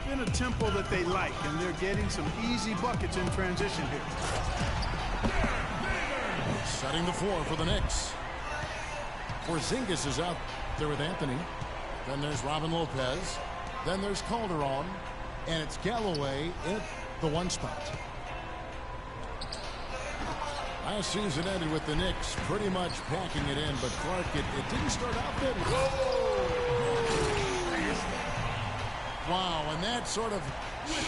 been a tempo that they like, and they're getting some easy buckets in transition here. Setting the floor for the Knicks. Porzingis is out there with Anthony. Then there's Robin Lopez. Then there's Calderon. And it's Galloway in the one spot. Last season ended with the Knicks pretty much packing it in, but Clark, it didn't start out good. Wow, and that sort of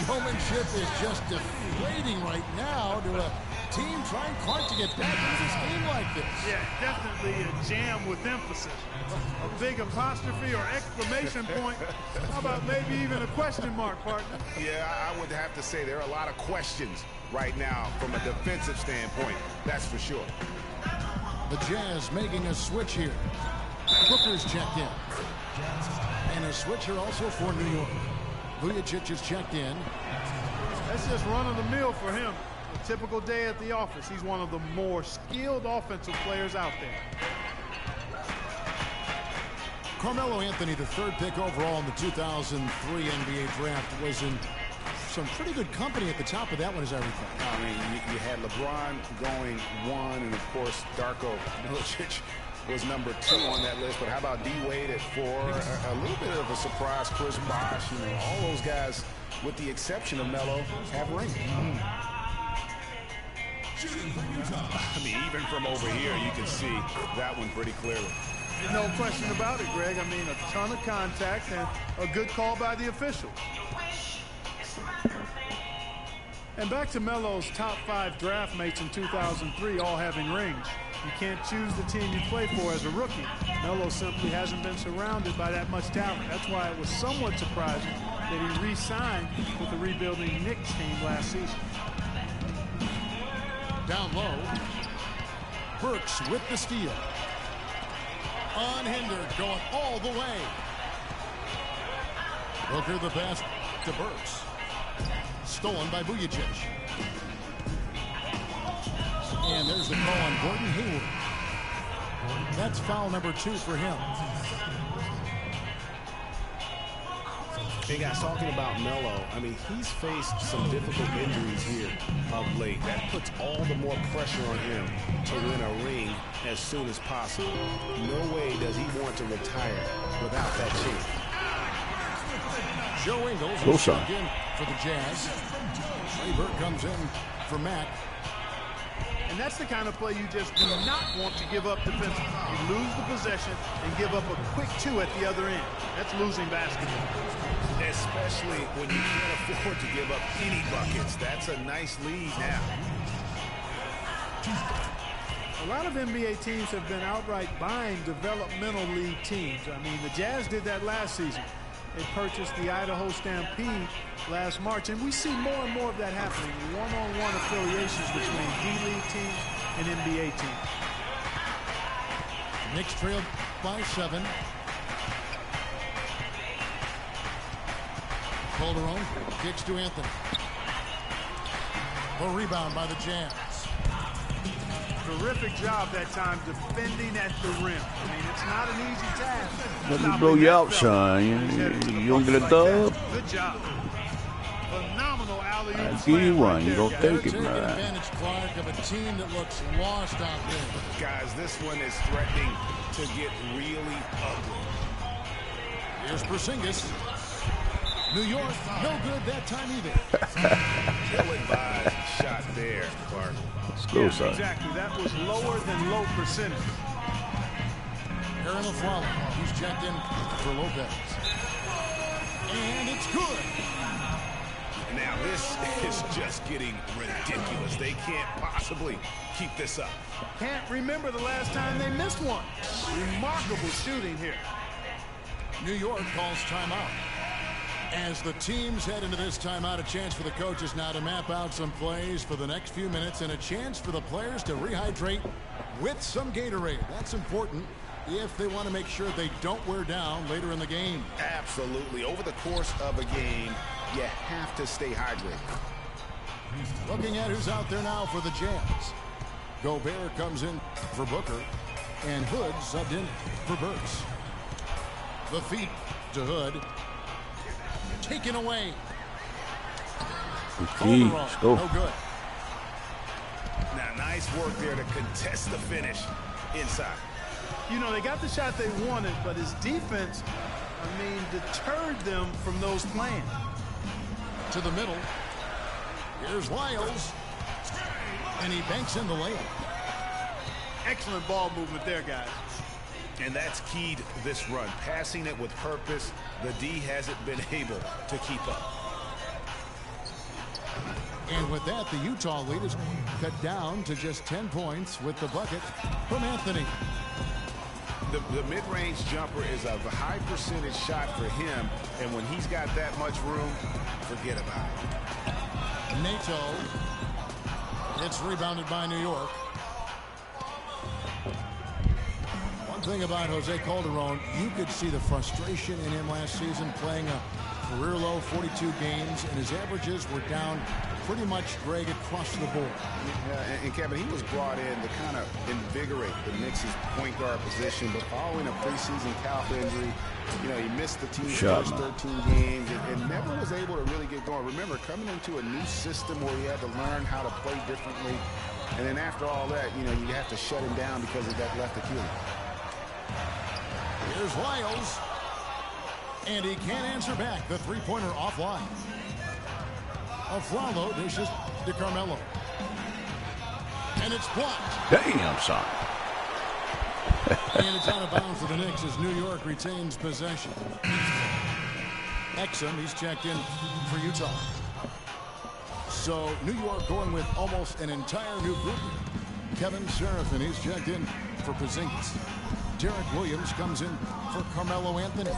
showmanship is just deflating right now to a team trying Clark to get back into this game like this. Yeah, definitely a jam with emphasis. A big apostrophe or exclamation point. How about maybe even a question mark, partner? Yeah, I would have to say there are a lot of questions right now from a defensive standpoint. That's for sure. The Jazz making a switch here. Booker's checked in. And a switch here also for New York. Vujacic is checked in. That's just run-of-the-mill for him. A typical day at the office. He's one of the more skilled offensive players out there. Carmelo Anthony, the third pick overall in the 2003 NBA draft, was in some pretty good company at the top of that one, as I recall. I mean, you had LeBron going 1, and of course, Darko Milicic was number 2 on that list. But how about D-Wade at 4? A little bit of a surprise, Chris Bosh. You know, all those guys, with the exception of Melo, have rings. I mean, even from over here, you can see that one pretty clearly. No question about it, Greg. I mean, a ton of contact and a good call by the official. And back to Melo's top 5 draft mates in 2003, all having rings. You can't choose the team you play for as a rookie. Melo simply hasn't been surrounded by that much talent. That's why it was somewhat surprising that he re-signed with the rebuilding Knicks team last season. Down low. Burks with the steal. Unhindered, going all the way. Booker the pass to Burks. Stolen by Vujacic. And there's the call on Gordon Hayward. That's foul number 2 for him. Hey guys, talking about Melo, I mean, he's faced some difficult injuries here of late. That puts all the more pressure on him to win a ring as soon as possible. No way does he want to retire without that chance. Joe Ingles is in for the Jazz. Trey Burke comes in for Mack. And that's the kind of play you just do not want to give up defensively. You lose the possession and give up a quick 2 at the other end. That's losing basketball. Especially when you can't afford to give up any buckets. That's a nice lead now. A lot of NBA teams have been outright buying developmental league teams. I mean, the Jazz did that last season. They purchased the Idaho Stampede last March, and we see more and more of that happening. One-on-one affiliations between D-League teams and NBA teams. Knicks trailed by 7. Calderon kicks to Anthony. A rebound by the Jazz. Terrific job that time defending at the rim. I mean, it's not an easy task. Let me blow you out, son. You don't get a dub? Good job. Phenomenal alley-oop. I give you one. You don't take it, Taking man. advantage, Clark, of a team that looks lost out there. Guys, this one is threatening to get really ugly. Here's Porzingis. New York, no good that time either. Ill-advised shot there, Clark. Let's go, son. Exactly. That was lower than low percentage. Aaron LaFleur, he's checked in for Lopez. And it's good. Now this is just getting ridiculous. They can't possibly keep this up. Can't remember the last time they missed one. Remarkable shooting here. New York calls timeout. As the teams head into this timeout, a chance for the coaches now to map out some plays for the next few minutes and a chance for the players to rehydrate with some Gatorade. That's important if they want to make sure they don't wear down later in the game. Absolutely. Over the course of a game, you have to stay hydrated. Looking at who's out there now for the Jazz. Gobert comes in for Booker, and Hood subbed in for Burks. The feed to Hood. Taken away Key. Let's go. No good. Now, nice work there to contest the finish inside. You know, they got the shot they wanted, but his defense, deterred them from those plans. To the middle. Here's Lyles. And he banks in the lane. Excellent ball movement there, guys. And that's keyed this run. Passing it with purpose. The D hasn't been able to keep up. And with that, the Utah lead is cut down to just 10 points with the bucket from Anthony. The mid-range jumper is a high percentage shot for him, and when he's got that much room, forget about it. Nato. It's rebounded by New York. One thing about Jose Calderon, you could see the frustration in him last season playing a career low 42 games, and his averages were down pretty much, Greg, across the board. Yeah, and Kevin, he was brought in to kind of invigorate the Knicks' point guard position, but following a preseason calf injury, he missed the team's first 13 games and never was able to really get going. Remember, coming into a new system where he had to learn how to play differently, and then after all that, you have to shut him down because of that left Achilles. Here's Lyles. And he can't answer back. The three-pointer offline. Aflalo dishes to Carmelo. And it's blocked. Damn, son. And it's out of bounds for the Knicks as New York retains possession. Exum, he's checked in for Utah. So New York going with almost an entire new group. Kevin Seraphin, he's checked in for Porzingis. Derek Williams comes in for Carmelo Anthony.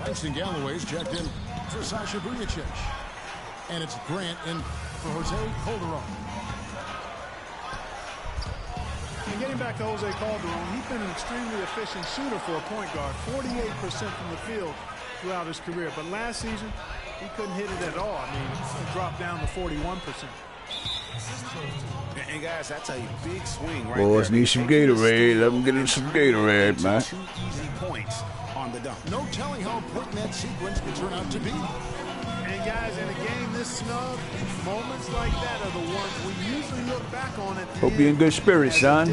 Langston Galloway's checked in for Sasha Vujacic. And it's Grant in for Jose Calderon. And getting back to Jose Calderon, he's been an extremely efficient shooter for a point guard, 48% from the field throughout his career. But last season, he couldn't hit it at all. It dropped down to 41%. And guys, that's a big swing right Boys there. need some Gatorade. Let them get in some Gatorade, man. 2 easy points on the dunk. No telling how important that sequence could turn out to be. And guys, in a game this snug, moments like that are the ones we usually look back on at the Hope you're in good spirits, son.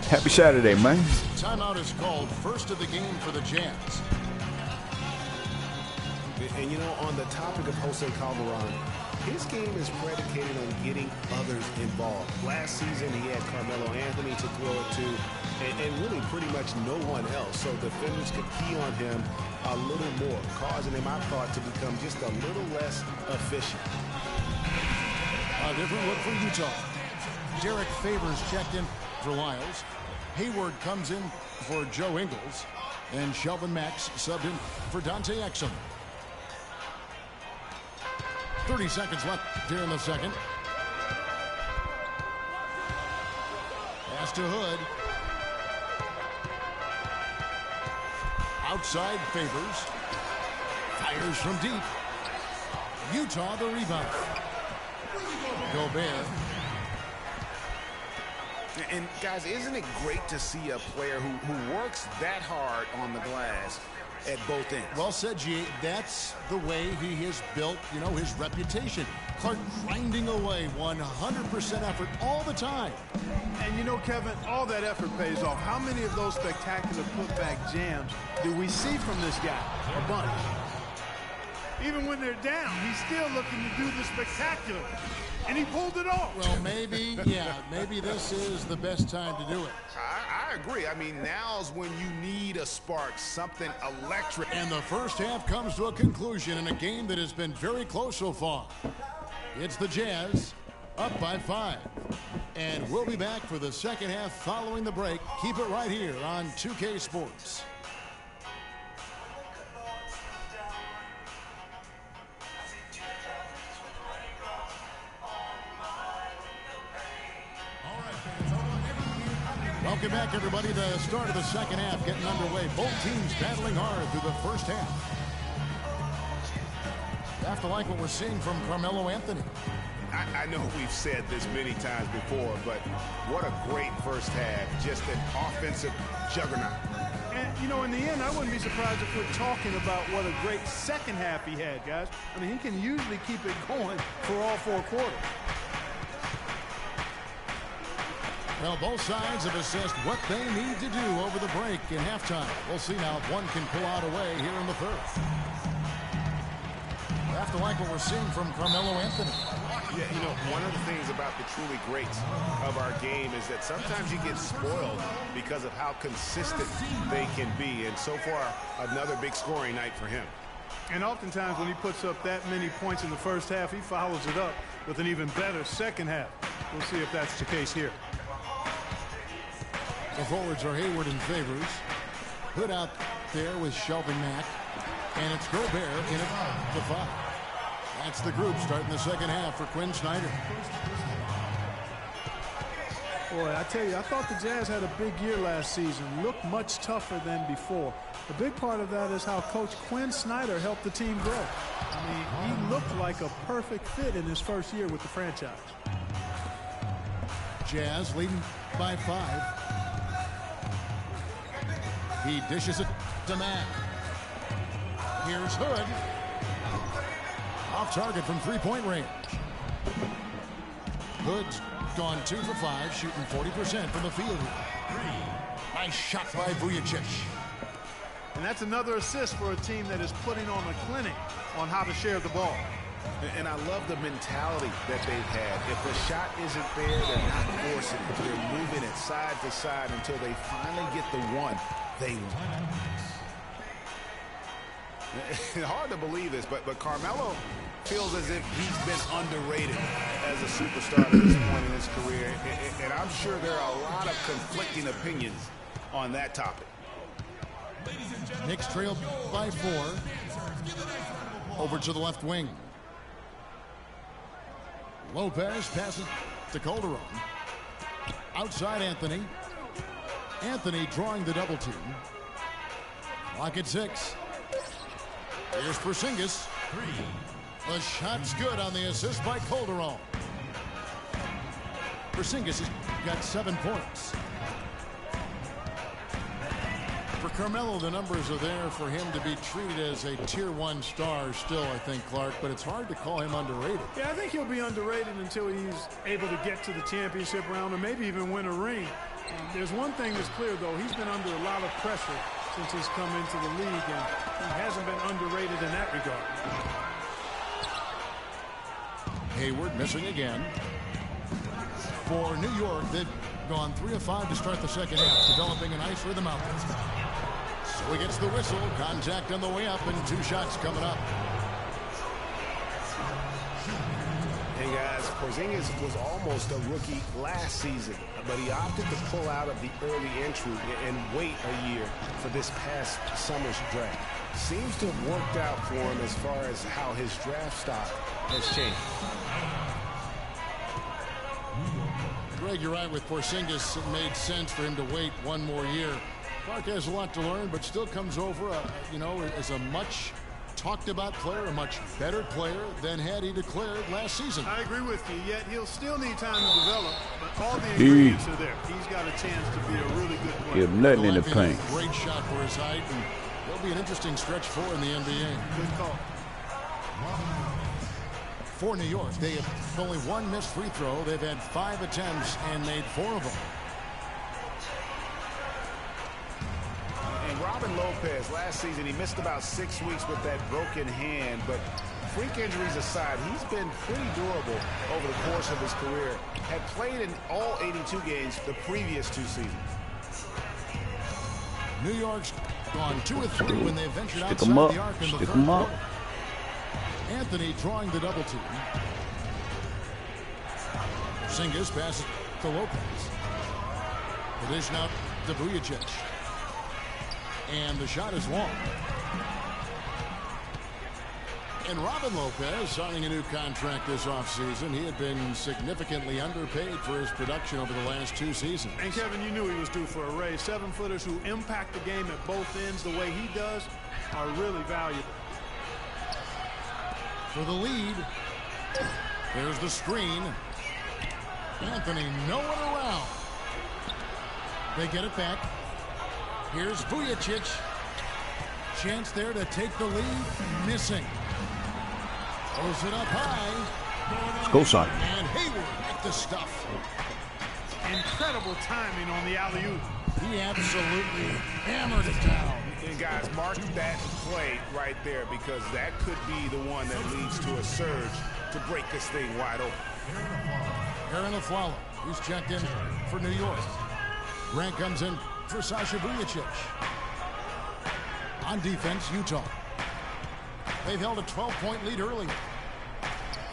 Happy Saturday, man. Timeout is called, first of the game for the Jazz. And on the topic of Jose Calderon, his game is predicated on getting others involved. Last season, he had Carmelo Anthony to throw it to, and really pretty much no one else. So defenders could key on him a little more, causing him, I thought, to become just a little less efficient. A different look for Utah. Derek Favors checked in for Lyles. Hayward comes in for Joe Ingles. And Shelvin Max subbed in for Dante Exum. 30 seconds left here in the second. Pass to Hood. Outside Favors. Fires from deep. Utah the rebound. Gobert. And guys, isn't it great to see a player who works that hard on the glass at both ends? Well said, G. That's the way he has built, his reputation. Clark grinding away, 100% effort all the time. And Kevin, all that effort pays off. How many of those spectacular putback jams do we see from this guy? A bunch. Even when they're down, he's still looking to do the spectacular. And he pulled it off. Well, maybe this is the best time to do it. I agree. Now's when you need a spark, something electric. And the first half comes to a conclusion in a game that has been very close so far. It's the Jazz up by 5. And we'll be back for the second half following the break. Keep it right here on 2K Sports. Welcome back, everybody. The start of the second half getting underway. Both teams battling hard through the first half. Have to like what we're seeing from Carmelo Anthony. I know we've said this many times before, but what a great first half. Just an offensive juggernaut. And, you know, in the end, I wouldn't be surprised if we're talking about what a great second half he had, guys. I mean, he can usually keep it going for all 4 quarters. Well, both sides have assessed what they need to do over the break in halftime. We'll see now if one can pull out a way here in the third. I have to like what we're seeing from Carmelo Anthony. Yeah, you know, one of the things about the truly greats of our game is that sometimes you get spoiled because of how consistent they can be. And so far, another big scoring night for him. And oftentimes when he puts up that many points in the first half, he follows it up with an even better second half. We'll see if that's the case here. The forwards are Hayward and Favors. Hood out there with Shelvin Mack. And it's Gobert in at the 5. That's the group starting the second half for Quinn Snyder. Boy, I tell you, I thought the Jazz had a big year last season. Looked much tougher than before. A big part of that is how Coach Quinn Snyder helped the team grow. I mean, he looked like a perfect fit in his first year with the franchise. Jazz leading by 5. He dishes it to Mack. Here's Hood. Off target from 3-point range. Hood's gone 2 for 5, shooting 40% from the field. Nice shot by Vujacic. And that's another assist for a team that is putting on a clinic on how to share the ball. And I love the mentality that they've had. If the shot isn't there, they're not forcing it. They're moving it side to side until they finally get the one they want. It's hard to believe this, but Carmelo feels as if he's been underrated as a superstar at this point in his career. And I'm sure there are a lot of conflicting opinions on that topic. Knicks trail by 4. Over to the left wing. Lopez passes to Calderon. Outside Anthony. Anthony drawing the double team. Clock at 6. Here's Porzingis. The shot's good on the assist by Calderon. Porzingis has got 7 points. For Carmelo, the numbers are there for him to be treated as a Tier 1 star still, I think, Clark, but it's hard to call him underrated. Yeah, I think he'll be underrated until he's able to get to the championship round or maybe even win a ring. There's one thing that's clear, though. He's been under a lot of pressure since he's come into the league, and he hasn't been underrated in that regard. Hayward missing again. For New York, they've gone 3 of 5 to start the second half, developing a nice rhythm out there. So he gets the whistle, contact on the way up, and 2 shots coming up. Hey guys, Porzingis was almost a rookie last season, but he opted to pull out of the early entry and wait a year for this past summer's draft. Seems to have worked out for him as far as how his draft stock has changed. Greg, you're right with Porzingis. It made sense for him to wait 1 more year. Clark has a lot to learn, but still comes over, as a much talked about player, a much better player than had he declared last season. I agree with you, yet he'll still need time to develop, but all the ingredients are there. He's got a chance to be a really good player. Give nothing in the paint. Great shot for his height, and there'll be an interesting stretch for in the NBA. Good call. For New York, they have only 1 missed free throw. They've had 5 attempts and made 4 of them. And Robin Lopez, last season, he missed about 6 weeks with that broken hand, but freak injuries aside, he's been pretty durable over the course of his career. Had played in all 82 games the previous 2 seasons. New York's gone 2 of 3 when they ventured outside Stick 'em up. the arc in the Stick third 'em up. quarter. Anthony drawing the double team. Porzingis passes to Lopez. The dish now to Vujacic. And the shot is long. And Robin Lopez signing a new contract this offseason. He had been significantly underpaid for his production over the last 2 seasons. And Kevin, you knew he was due for a raise. 7-footers who impact the game at both ends the way he does are really valuable. For the lead, there's the screen. Anthony, no one around. They get it back. Here's Vujicic. Chance there to take the lead. Missing. Throws it up high. Let's go, son. And Hayward at the stuff. Incredible timing on the alley-oop. He absolutely hammered it down. And guys, mark that play right there, because that could be the one that leads to a surge to break this thing wide open. Aaron Aflalo, who's checked in for New York. Grant comes in for Sasha Vujicic. On defense, Utah. They've held a 12-point lead early.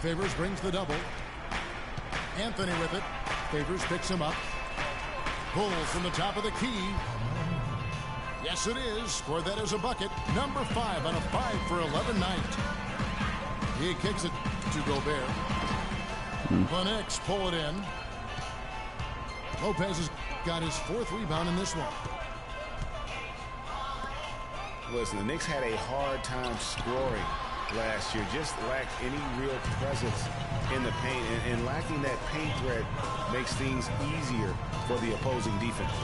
Favors brings the double. Anthony with it. Favors picks him up. Pulls from the top of the key. Yes, it is. Scored that as a bucket. Number 5 on a 5 for 11 night. He kicks it to Gobert. The Knicks pull it in. Lopez has got his 4th rebound in this one. Listen, the Knicks had a hard time scoring last year. Just lacked any real presence in the paint. And lacking that paint threat makes things easier for the opposing defense.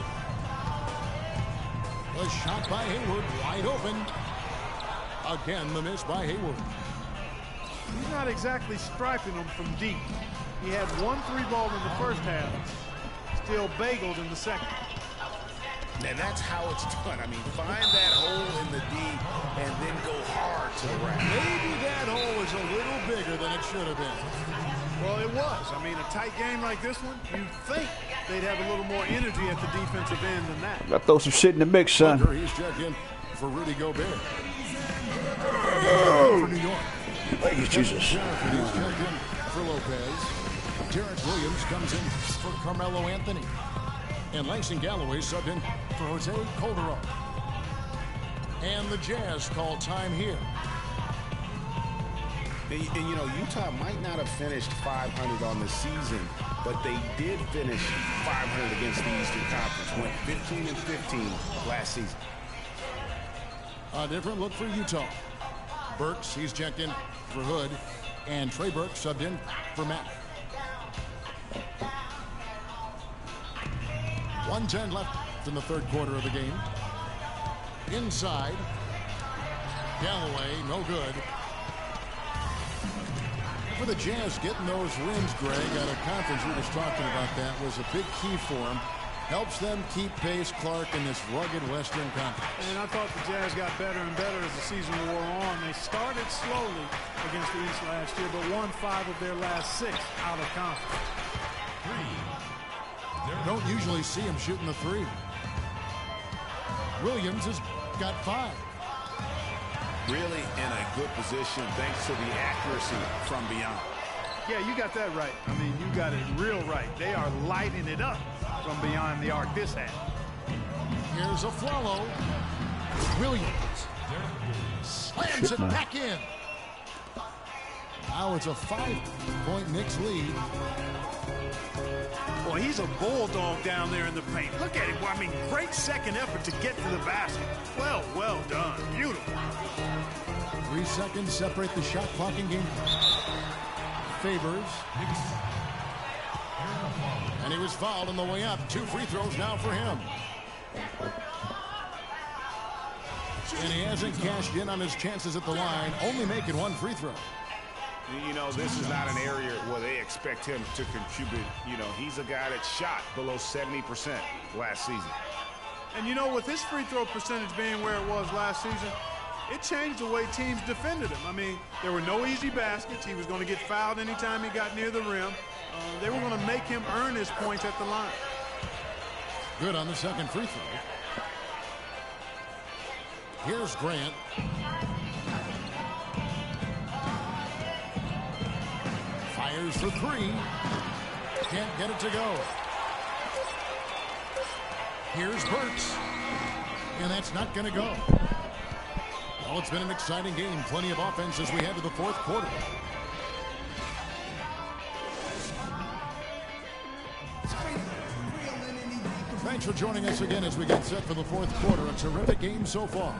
The shot by Hayward, wide open. Again, the miss by Hayward. He's not exactly striping them from deep. He had 1 3-ball in the first half. Still bageled in the second. And that's how it's done. I mean, find that hole in the D and then go hard to the rack. Maybe that hole was a little bigger than it should have been. Well, it was. I mean, a tight game like this one, you'd think they'd have a little more energy at the defensive end than that. Gotta throw some shit in the mix, son. He's checked in for Rudy Gobert. For New York. Thank you, Jesus. He's checked in for Lopez. Derek Williams comes in for Carmelo Anthony. And Langston Galloway subbed in for Jose Calderon. And the Jazz call time here. And you know, Utah might not have finished 500 on the season, but they did finish 500 against the Eastern Conference. Went 15-15 last season. A different look for Utah. Burks, he's checked in for Hood. And Trey Burks subbed in for Matt. 1:10 left in the 3rd quarter of the game. Inside. Galloway, no good. For the Jazz, getting those wins, Greg, out of conference, we was talking about that, was a big key for them. Helps them keep pace, Clark, in this rugged Western Conference. And I thought the Jazz got better and better as the season wore on. They started slowly against the East last year, but won 5 of their last 6 out of conference. Don't usually see him shooting the 3. Williams has got 5. Really in a good position thanks to the accuracy from beyond. Yeah, you got that right. I mean, you got it real right. They are lighting it up from beyond the arc this half. Here's Aflalo. Williams slams it back in. Now it's a 5-point Knicks lead. Boy, he's a bulldog down there in the paint. Look at him. I mean, great second effort to get to the basket. Well done. Beautiful. 3 seconds separate the shot clock in game. Favors. And he was fouled on the way up. 2 free throws now for him. And he hasn't cashed in on his chances at the line, only making 1 free throw. You know, this is not an area where they expect him to contribute. You know, he's a guy that shot below 70% last season. And you know, with his free throw percentage being where it was last season, it changed the way teams defended him. I mean, there were no easy baskets. He was going to get fouled anytime he got near the rim. They were going to make him earn his points at the line. Good on the second free throw. Here's Grant. Fires for 3. Can't get it to go. Here's Burks. And that's not going to go. Well, it's been an exciting game. Plenty of offense as we head to the 4th quarter. Thanks for joining us again as we get set for the 4th quarter. A terrific game so far.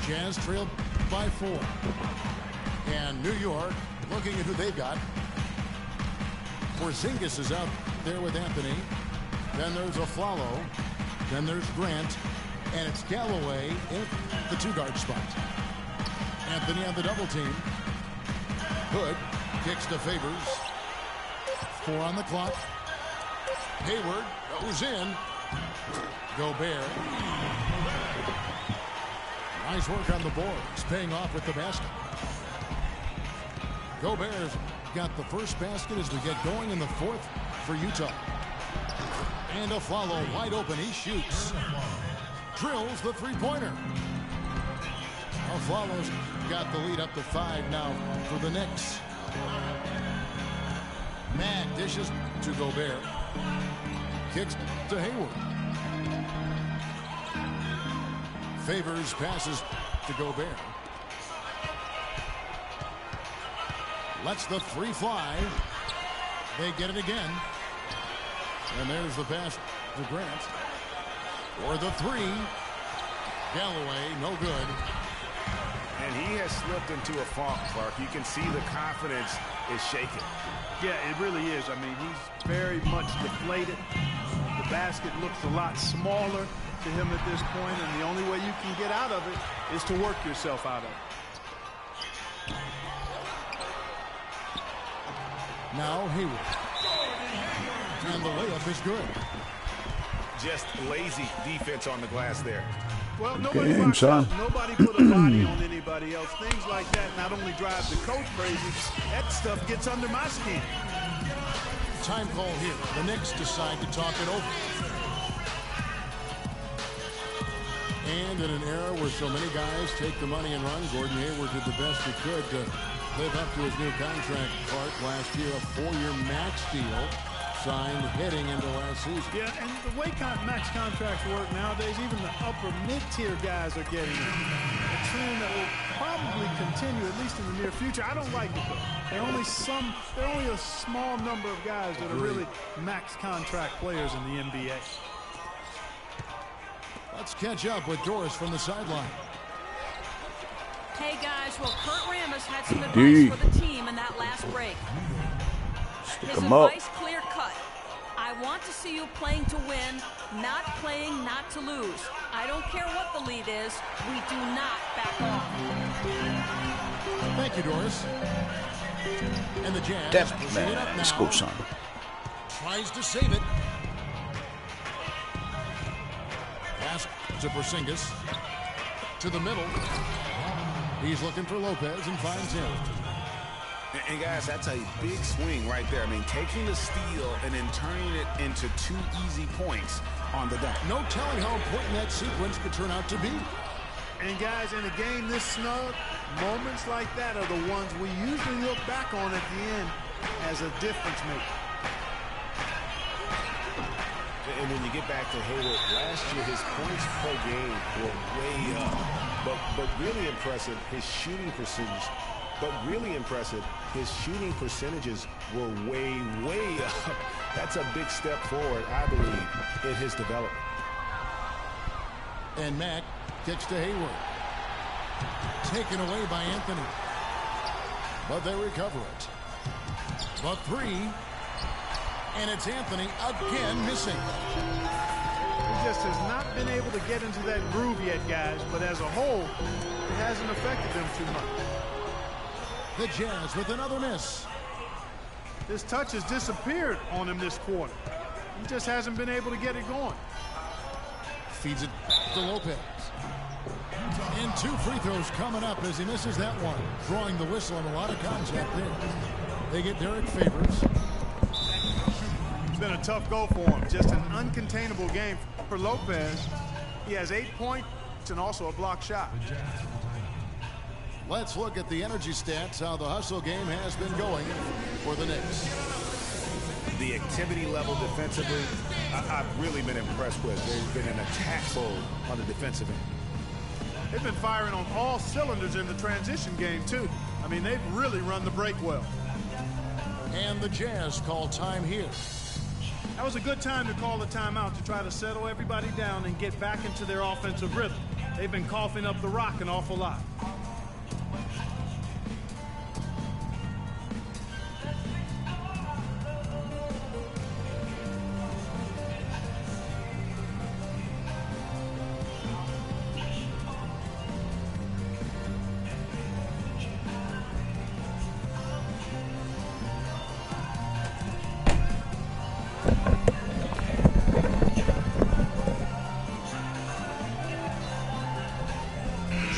Jazz trailed by 4. And New York looking at who they've got. Porzingis is out there with Anthony. Then there's Aflalo. Then there's Grant. And it's Galloway in the 2-guard spot. Anthony on the double team. Hood kicks to Favors. 4 on the clock. Hayward goes in. Gobert. Nice work on the boards, paying off with the basket. Gobert's got the first basket as we get going in the 4th for Utah. And Aflalo wide open, he shoots. Drills the three-pointer. Aflalo's got the lead up to 5 now for the Knicks. Mag dishes to Gobert. Kicks to Hayward. Favors passes to Gobert. Lets the 3 fly. They get it again. And there's the pass to Grant. For the 3. Galloway, no good. And he has slipped into a funk, Clark. You can see the confidence is shaking. Yeah, it really is. I mean, he's very much deflated. The basket looks a lot smaller to him at this point, and the only way you can get out of it is to work yourself out of it. Now Hayward. And the layup is good. Just lazy defense on the glass there. Well, nobody put a body on anybody else. Things like that not only drive the coach crazy, that stuff gets under my skin. Time call here. The Knicks decide to talk it over. And in an era where so many guys take the money and run, Gordon Hayward did the best he could to live up to his new contract part last year, a 4-year max deal signed heading into last season. Yeah, and the way max contracts work nowadays, even the upper mid-tier guys are getting it. A trend that will probably continue, at least in the near future. I don't like it, though. There are only a small number of guys that are really max contract players in the NBA. Let's catch up with Doris from the sideline. Hey, guys. Well, Kurt Rambis had some advice for the team in that last break. His advice clear-cut. I want to see you playing to win, not playing not to lose. I don't care what the lead is. We do not back off. Thank you, Doris. And the Jazz bring it up now. Tries to save it. Pass to Porzingis. To the middle. He's looking for Lopez and finds him. And guys, that's a big swing right there. I mean, taking the steal and then turning it into 2 easy points on the dunk. No telling how important that sequence could turn out to be. And guys, in a game this snug, moments like that are the ones we usually look back on at the end as a difference maker. And when you get back to Hayward, last year his points per game were way up. But really impressive, his shooting percentage. But really impressive, his shooting percentages were way, way up. That's a big step forward, I believe, in his development. And Mack kicks to Hayward. Taken away by Anthony. But they recover it. The 3. And it's Anthony again missing. He just has not been able to get into that groove yet, guys. But as a whole, it hasn't affected them too much. The Jazz with another miss. His touch has disappeared on him this quarter. He just hasn't been able to get it going. Feeds it to Lopez. And 2 free throws coming up as he misses that one. Drawing the whistle and a lot of contact there. They get Derek Favors. It's been a tough go for him. Just an uncontainable game for Lopez. He has 8 points and also a block shot. Let's look at the energy stats, how the hustle game has been going for the Knicks. The activity level defensively, I've really been impressed with. There's been an attack mode on the defensive end. They've been firing on all cylinders in the transition game, too. I mean, they've really run the break well. And the Jazz call time here. That was a good time to call the timeout to try to settle everybody down and get back into their offensive rhythm. They've been coughing up the rock an awful lot.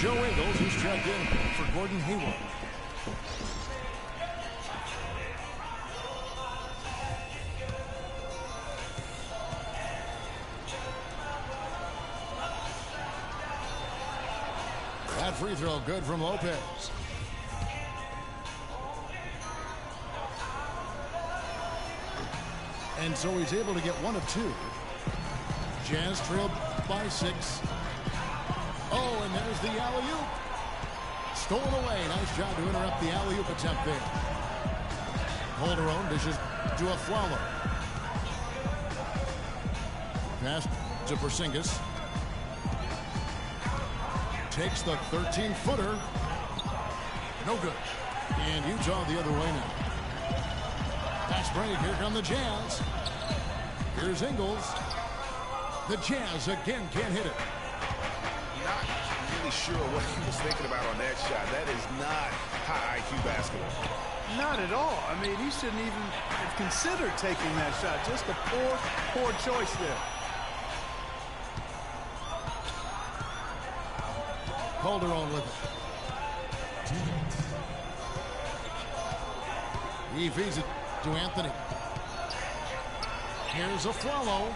Joe Ingles, who's checked in for Gordon Hayward. That free throw good from Lopez. And so he's able to get one of two. Jazz trailed by 6. Oh, and there's the alley-oop. Stolen away. Nice job to interrupt the alley-oop attempt there. Calderon dishes to a Flalo. Pass to Porzingis. Takes the 13-footer. No good. And Utah the other way now. Fast break. Here come the Jazz. Here's Ingles. The Jazz again can't hit it. Not really sure what he was thinking about on that shot. That is not high IQ basketball. Not at all. I mean, he shouldn't even have considered taking that shot. Just a poor choice there. Calderon with it. He feeds it to Anthony. Here's a Flalo.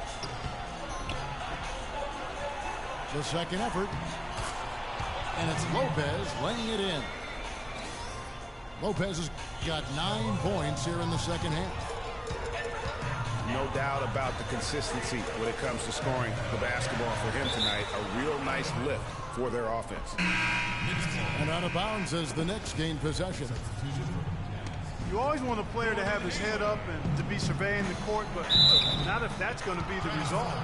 The second effort. And it's Lopez laying it in. Lopez has got 9 points here in the second half. No doubt about the consistency when it comes to scoring the basketball for him tonight. A real nice lift for their offense. And out of bounds as the Knicks gain possession. You always want a player to have his head up and to be surveying the court, but not if that's going to be the result.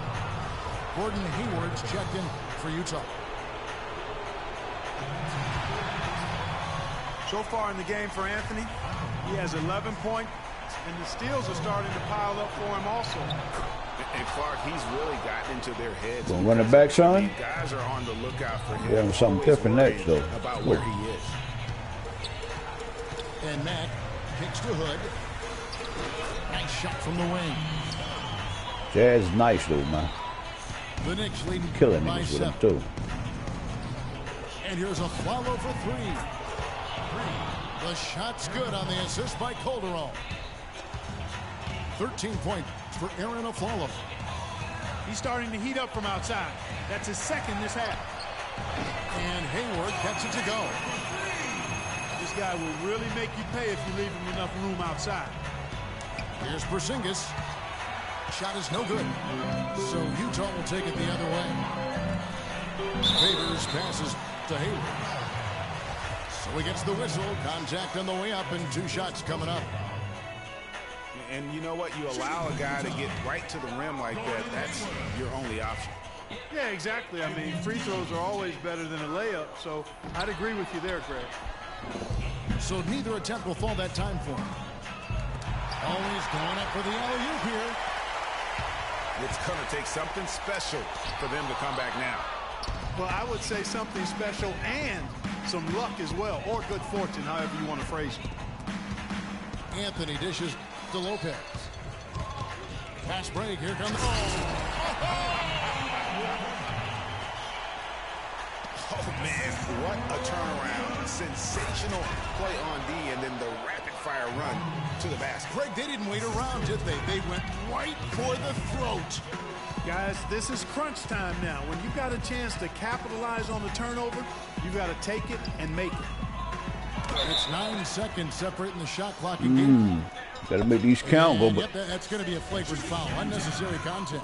Gordon Hayward's checked in for Utah. So far in the game for Anthony, he has 11 points, and the steals are starting to pile up for him also. And Clark, he's really gotten into their heads. Gonna run it back, son? Guys are on the lookout for him. Yeah, something different next, though. About where he is. And Mack kicks to Hood. Nice shot from the wing. Jazz is nice, though, man. The Knicks leading Killing by niggas with 7. him, too. And here's a follow for 3. The shot's good on the assist by Calderon. 13 points for Aaron Aflalo. He's starting to heat up from outside. That's his second this half. And Hayward gets it to go. This guy will really make you pay if you leave him enough room outside. Here's Porzingis. Shot is no good. So Utah will take it the other way. Favors passes to Hayward. So he gets the whistle. Contact on the way up and 2 shots coming up. And you know what? You allow a guy to get right to the rim like that. That's your only option. Yeah, exactly. I mean, free throws are always better than a layup, so I'd agree with you there, Greg. So neither attempt will fall that time for him. Always going up for the alley-oop here. It's going to take something special for them to come back now. Well, I would say something special and some luck as well, or good fortune, however you want to phrase it. Anthony dishes to Lopez. Fast break. Here comes. Oh, man, what a turnaround. Sensational play on D, and then the rapid-fire run to the basket. Greg, they didn't wait around, did they? They went right for the throat. Guys, this is crunch time now. When you got a chance to capitalize on the turnover, you got to take it and make it. It's 9 seconds separating the shot clock again. Gotta make these count, And but yep, that's going to be a flagrant foul. Unnecessary content.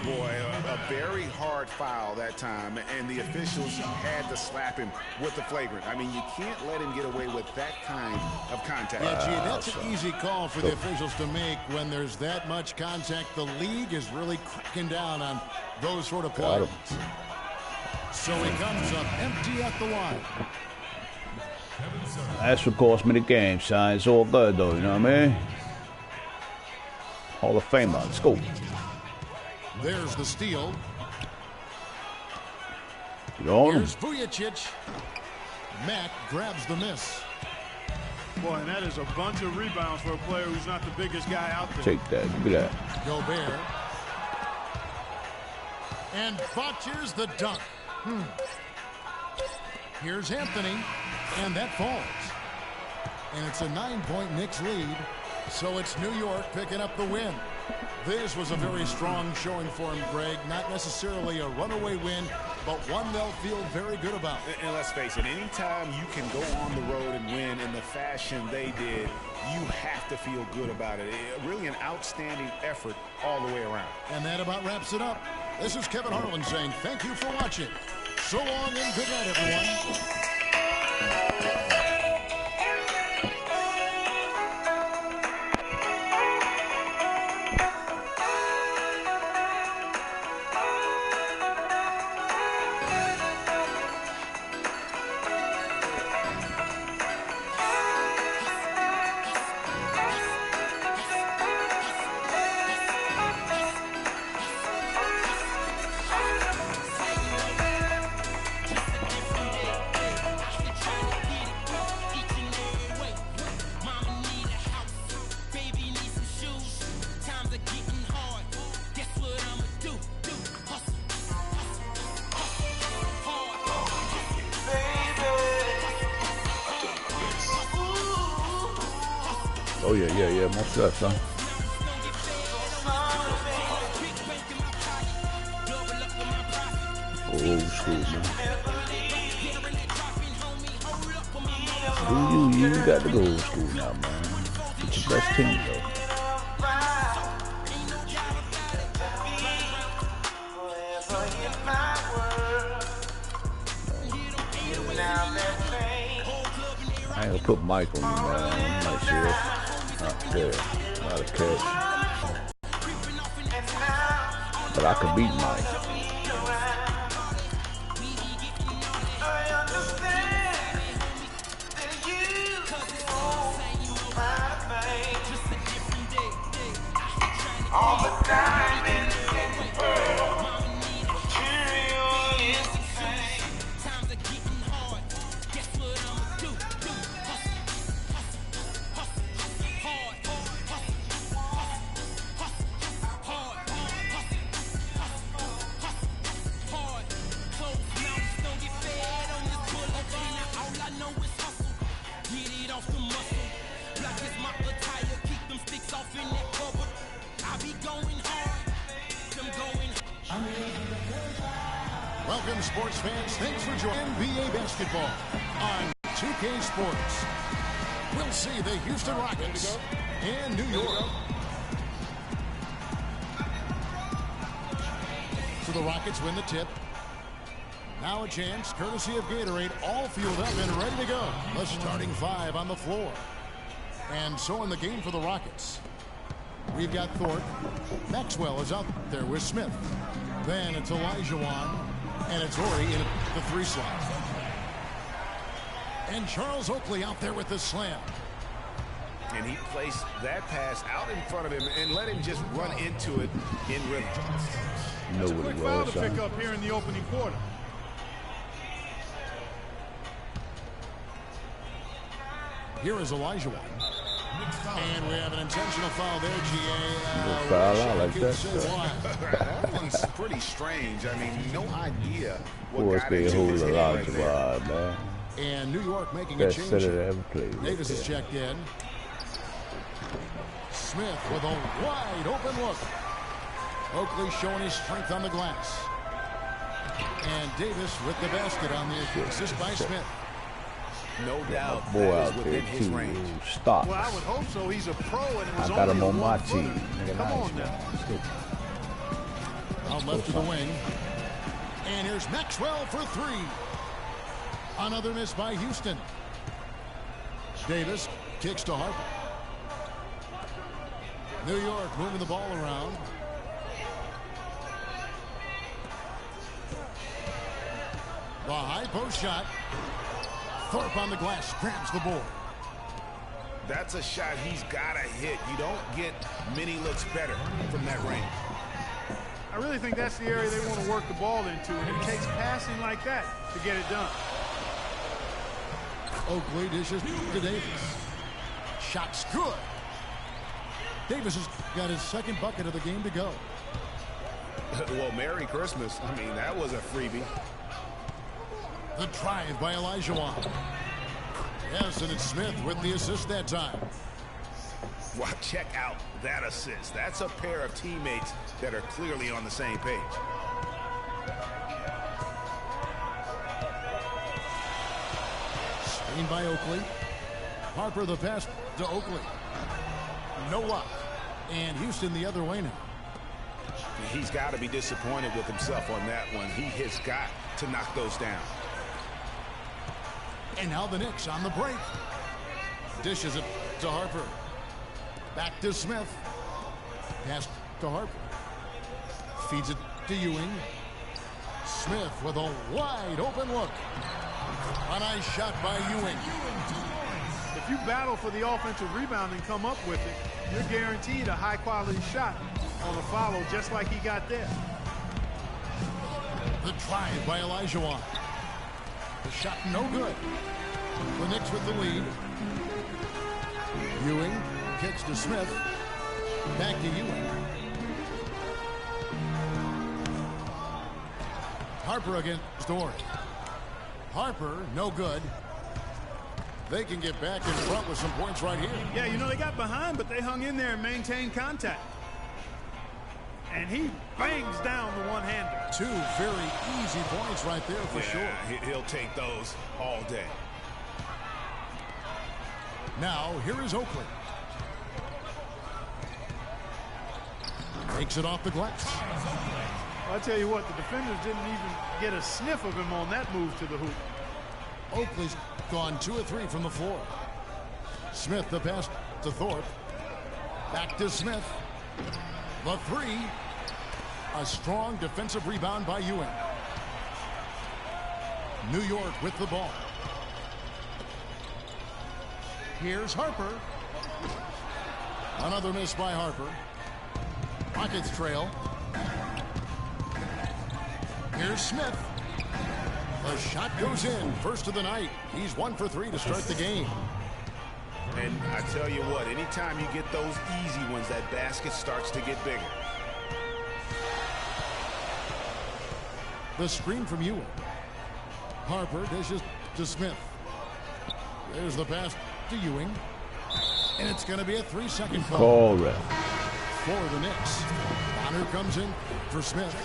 Boy, a very hard foul that time, and the officials had to slap him with the flagrant. I mean, you can't let him get away with that kind of contact. Yeah, gee, that's an easy call for the officials to make when there's that much contact. The league is really cracking down on those sort of plays. So he comes up empty at the line. that's what cost me the game, son. It's all good, though, you know what I mean? Hall of Famer. Let's go. There's the steal. Get on him. Here's Vujicic. Mack grabs the miss. Boy, and that is a bunch of rebounds for a player who's not the biggest guy out there. Take that. Look at that. Gobert. And botches the dunk. Here's Anthony, and that falls. And it's a 9-point Knicks lead, so it's New York picking up the win. This was a very strong showing for him, Greg. Not necessarily a runaway win, but one they'll feel very good about. And let's face it, anytime you can go on the road and win in the fashion they did, you have to feel good about it. Really an outstanding effort all the way around. And that about wraps it up. This is Kevin Harlan saying thank you for watching. So long and good night, everyone. Oh yeah, most of that, son. Old school, man. You got to go old school now, man. It's your best team, though. I ain't gonna put Mike on you, man. I'm not sure. Not there. Not a catch. But I could beat Mike. All the diamonds in the world, material is the same. Times are getting hard. Guess what I'ma do? Hard. Close mouths don't get fed on this bullet. Now all I know is hustle. Get it off the muscle. Black is my attire. Keep them sticks off in that cupboard. I be going hard. Them going hard. Welcome, sports fans. Thanks for joining NBA basketball on 2K Sports. We'll see the Houston Rockets and New York. So the Rockets win the tip. Now a chance, courtesy of Gatorade, all fueled up and ready to go. The starting five on the floor. And so in the game for the Rockets, we've got Thorpe. Maxwell is out there with Smith. Then it's Olajuwon. And it's Horry in the three slot. And Charles Oakley out there with the slam. And he placed that pass out in front of him and let him just run into it in rhythm. That's a quick foul to pick up here in the opening quarter. Here is Olajuwon. And we have an intentional foul there, GA. Foul out like that. That one's pretty strange. I mean, no idea what Boys got can't into hold his a head lot right of there. ride, man. And New York making Best a change. center ever played. Davis is checked in. Smith with a wide open look. Oakley showing his strength on the glass. And Davis with the basket on the assist by Smith. No doubt Boy that is out within there his too. range. Stop. Well, I would hope so. He's a pro, and it was I got only him on a my 1-footer. team. Nigga, Come nice, on now. man. Out left to the wing. And here's Maxwell for three. Another miss by Houston. Davis kicks to Harper. New York moving the ball around. The high post shot. Thorpe on the glass grabs the board. That's a shot he's got to hit. You don't get many looks better from that range. I really think that's the area they want to work the ball into, and it takes passing like that to get it done. Oakley dishes to Davis. Shot's good. Davis has got his second bucket of the game to go. Well, Merry Christmas. I mean, that was a freebie. The drive by Olajuwon. Yes, and it's Smith with the assist that time. Wow, check out that assist. That's a pair of teammates that are clearly on the same page. Screen by Oakley. Harper the pass to Oakley. No luck. And Houston the other way now. He's got to be disappointed with himself on that one. He has got to knock those down. And now the Knicks on the break. Dishes it to Harper. Back to Smith. Pass to Harper. Feeds it to Ewing. Smith with a wide open look. A nice shot by Ewing. If you battle for the offensive rebound and come up with it, you're guaranteed a high-quality shot on a follow just like he got there. The drive by Olajuwon. The shot no good. The Knicks with the lead. Ewing kicks to Smith. Back to Ewing. Harper against Story. Harper, no good. They can get back in front with some points right here. Yeah, you know, they got behind, but they hung in there and maintained contact. And he bangs down the one-hander. Two very easy points right there for sure. He'll take those all day. Now, here is Oakley. Takes it off the glass. I'll tell you what, the defenders didn't even get a sniff of him on that move to the hoop. Oakley's gone 2 of 3 from the floor. Smith the pass to Thorpe. Back to Smith. The three. A strong defensive rebound by Ewing. New York with the ball. Here's Harper. Another miss by Harper. Rockets trail. Here's Smith. The shot goes in. First of the night. He's 1 for 3 to start the game. And I tell you what, anytime you get those easy ones, that basket starts to get bigger. The screen from Ewing. Harper dishes to Smith. There's the pass to Ewing. And it's going to be a 3-second call. For the Knicks. Bonner comes in for Smith.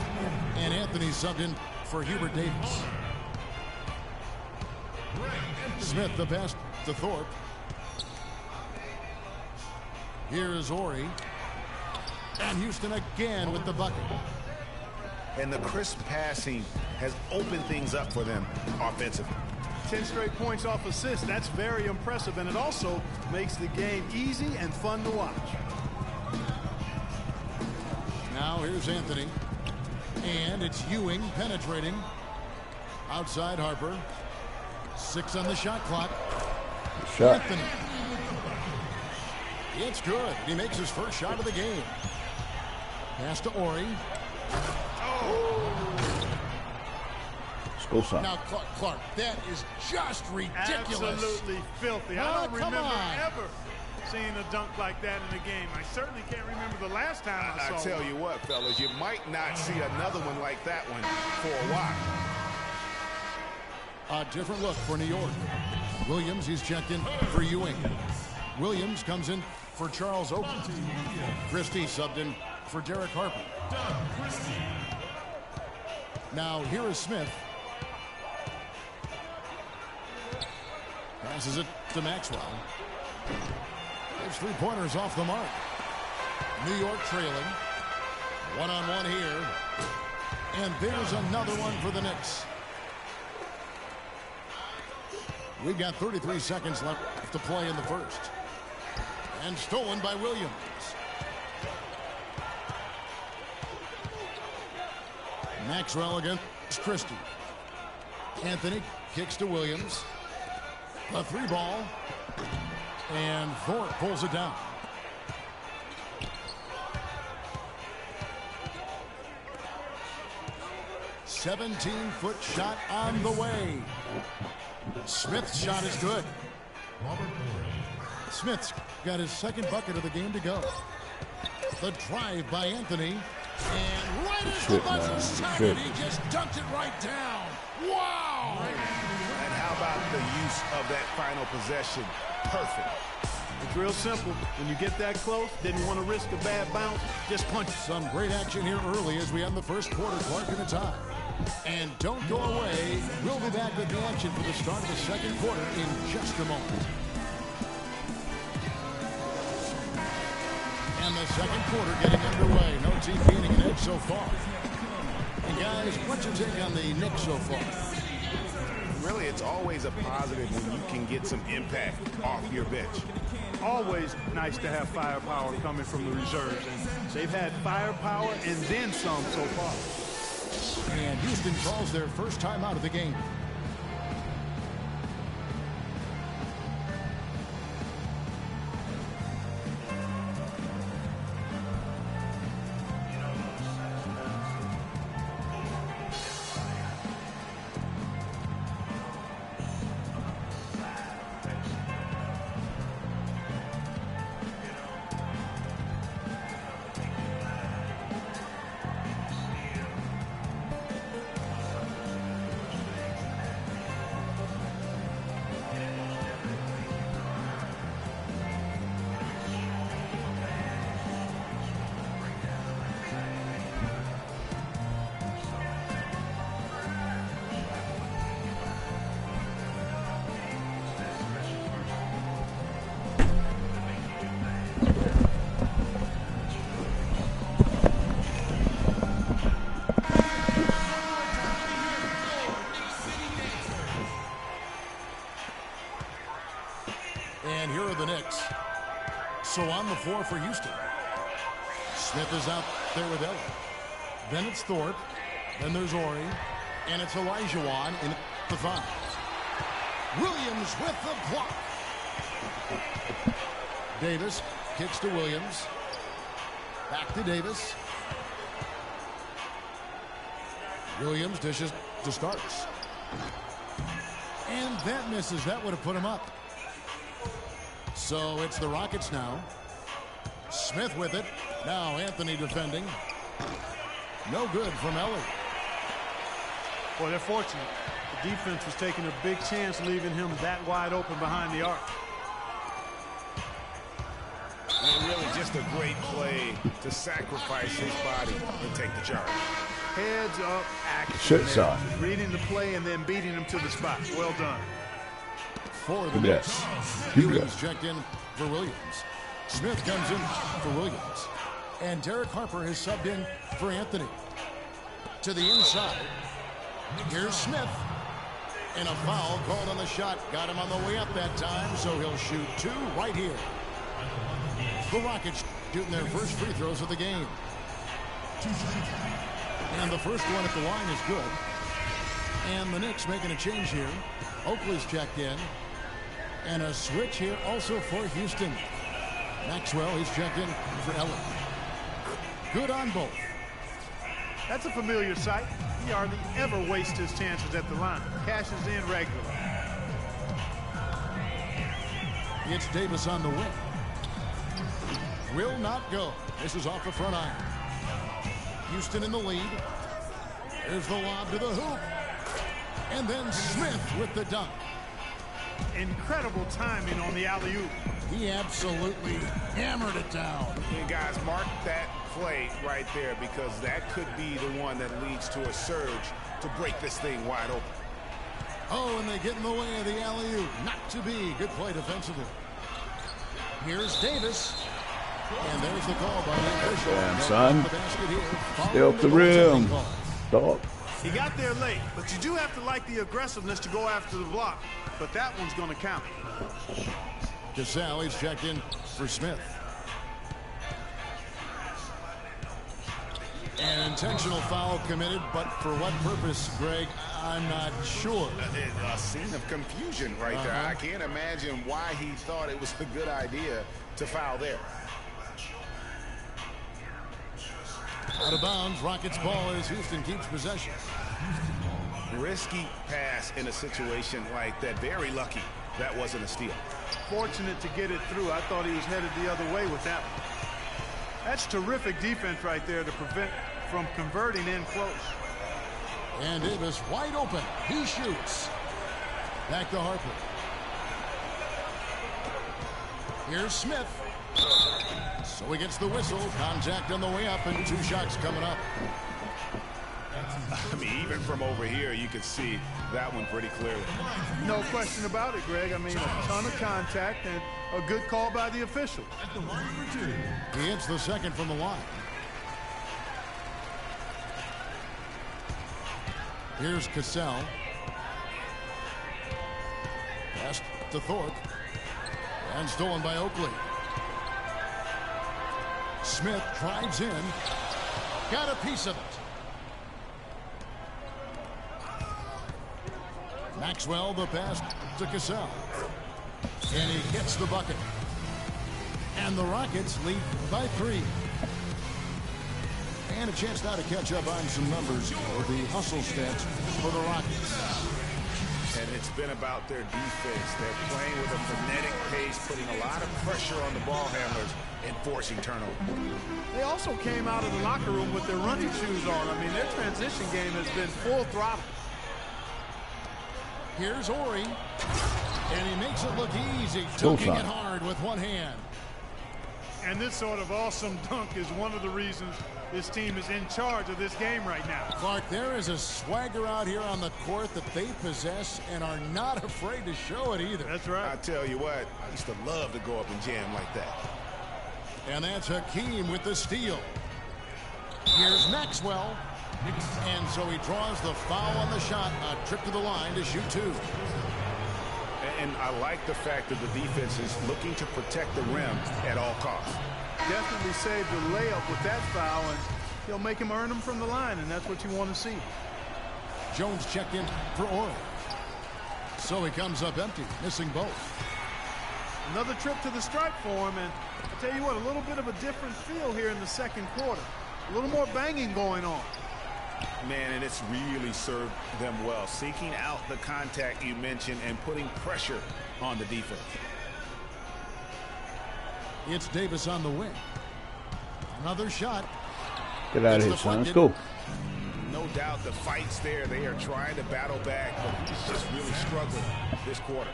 And Anthony subbed in for Hubert Davis. Smith the pass to Thorpe. Here is Ori. And Houston again with the bucket. And the crisp passing has opened things up for them offensively. 10 straight points off assists. That's very impressive, and it also makes the game easy and fun to watch. Now here's Anthony. And it's Ewing penetrating. Outside Harper. 6 on the shot clock. Shot. Anthony. It's good. He makes his first shot of the game. Pass to Ori. School sign. Now, Clark, that is just ridiculous. Absolutely filthy. Oh, I don't come remember on. ever seeing a dunk like that in a game. I certainly can't remember the last time I saw I tell one. you what, fellas, you might not see another one like that one for a while. A different look for New York. Williams, he's checked in for Ewing. Williams comes in for Charles Oakley. Christie subbed in for Derek Harper. Now here is Smith. Passes it to Maxwell. There's 3-pointers off the mark. New York trailing. One-on-one here. And there's another one for the Knicks. We've got 33 seconds left to play in the first. And stolen by Williams. Maxwell against Christie. Anthony kicks to Williams. A 3-ball. And Thorpe pulls it down. "17-foot shot on the way. Smith's shot is good. Smith's got his second bucket of the game to go. The drive by Anthony. And right as the buzzer sounded, he just dunked it right down. Wow! the use of that final possession perfect. It's real simple. When you get that close, didn't want to risk a bad bounce, just punch it. Some great action here early as we end the first quarter. Clark in the tie. And don't go away. We'll be back with the action for the start of the second quarter in just a moment. And the second quarter getting underway. No team gaining an edge so far. And guys, what's your take on the Knicks so far? Really, it's always a positive when you can get some impact off your bench. Always nice to have firepower coming from the reserves. And they've had firepower and then some so far. And Houston calls their first time out of the game. And here are the Knicks. So on the floor for Houston. Smith is out there with Ellis. Then it's Thorpe. Then there's Ori. And it's Olajuwon in the front. Williams with the block. Davis kicks to Williams. Back to Davis. Williams dishes to Starks. And that misses. That would have put him up. So it's the Rockets now. Smith with it. Now Anthony defending. No good from Ellie. Well, they're fortunate. The defense was taking a big chance leaving him that wide open behind the arc. And really just a great play to sacrifice his body and take the charge. Heads up action. Shit shot. Reading the play and then beating him to the spot. Well done. For the Knicks. Williams checked in for Williams. Smith comes in for Williams. And Derek Harper has subbed in for Anthony. To the inside. Here's Smith. And a foul called on the shot. Got him on the way up that time, so he'll shoot two right here. The Rockets shooting their first free throws of the game. And the first one at the line is good. And the Knicks making a change here. Oakley's checked in. And a switch here also for Houston. Maxwell, he's checked in for Ellen. Good on both. That's a familiar sight. He hardly ever wastes his chances at the line. Cashes in regularly. It's Davis on the wing. Will not go. This is off the front iron. Houston in the lead. There's the lob to the hoop. And then Smith with the dunk. Incredible timing on the alley-oop. He absolutely hammered it down. And guys, mark that play right there because that could be the one that leads to a surge to break this thing wide open. Oh, and they get in the way of the alley-oop. Not to be. Good play defensively. Here's Davis. And there's the call by the official. Damn, son. Stay up the rim. Stop. He got there late, but you do have to like the aggressiveness to go after the block. But that one's going to count. Gasol, he's checked in for Smith. An intentional foul committed, but for what purpose, Greg, I'm not sure. A scene of confusion right there. I can't imagine why he thought it was a good idea to foul there. Out of bounds, Rockets ball as Houston keeps possession. Risky pass in a situation like that. Very lucky that wasn't a steal. Fortunate to get it through. I thought he was headed the other way with that one. That's terrific defense right there to prevent from converting in close. And Davis wide open. He shoots. Back to Harper. Here's Smith. So he gets the whistle. Contact on the way up and 2 shots coming up. I mean, even from over here, you can see that one pretty clearly. No question about it, Greg. I mean, a ton of contact and a good call by the official. He hits the second from the line. Here's Cassell. Pass to Thorpe. And stolen by Oakley. Smith drives in. Got a piece of it. Maxwell the pass to Cassell. And he gets the bucket. And the Rockets lead by 3. And a chance now to catch up on some numbers for the hustle stats for the Rockets. And it's been about their defense. They're playing with a frenetic pace, putting a lot of pressure on the ball handlers and forcing turnovers. They also came out of the locker room with their running shoes on. I mean, their transition game has been full throttle. Here's Ori. And he makes it look easy, dunking it hard with one hand. And this sort of awesome dunk is one of the reasons this team is in charge of this game right now. Clark, there is a swagger out here on the court that they possess and are not afraid to show it either. That's right. I tell you what, I used to love to go up and jam like that. And that's Hakeem with the steal. Here's Maxwell. And so he draws the foul on the shot. A trip to the line to shoot 2. And I like the fact that the defense is looking to protect the rim at all costs. Definitely saved the layup with that foul, and he'll make him earn them from the line, and that's what you want to see. Jones checked in for Ori. So he comes up empty, missing both. Another trip to the stripe for him, and I'll tell you what, a little bit of a different feel here in the second quarter. A little more banging going on. Man, and it's really served them well. Seeking out the contact you mentioned and putting pressure on the defense. It's Davis on the wing. Another shot. Get out of here, son. Let's go. No doubt the fight's there. They are trying to battle back, but he's just really struggling this quarter.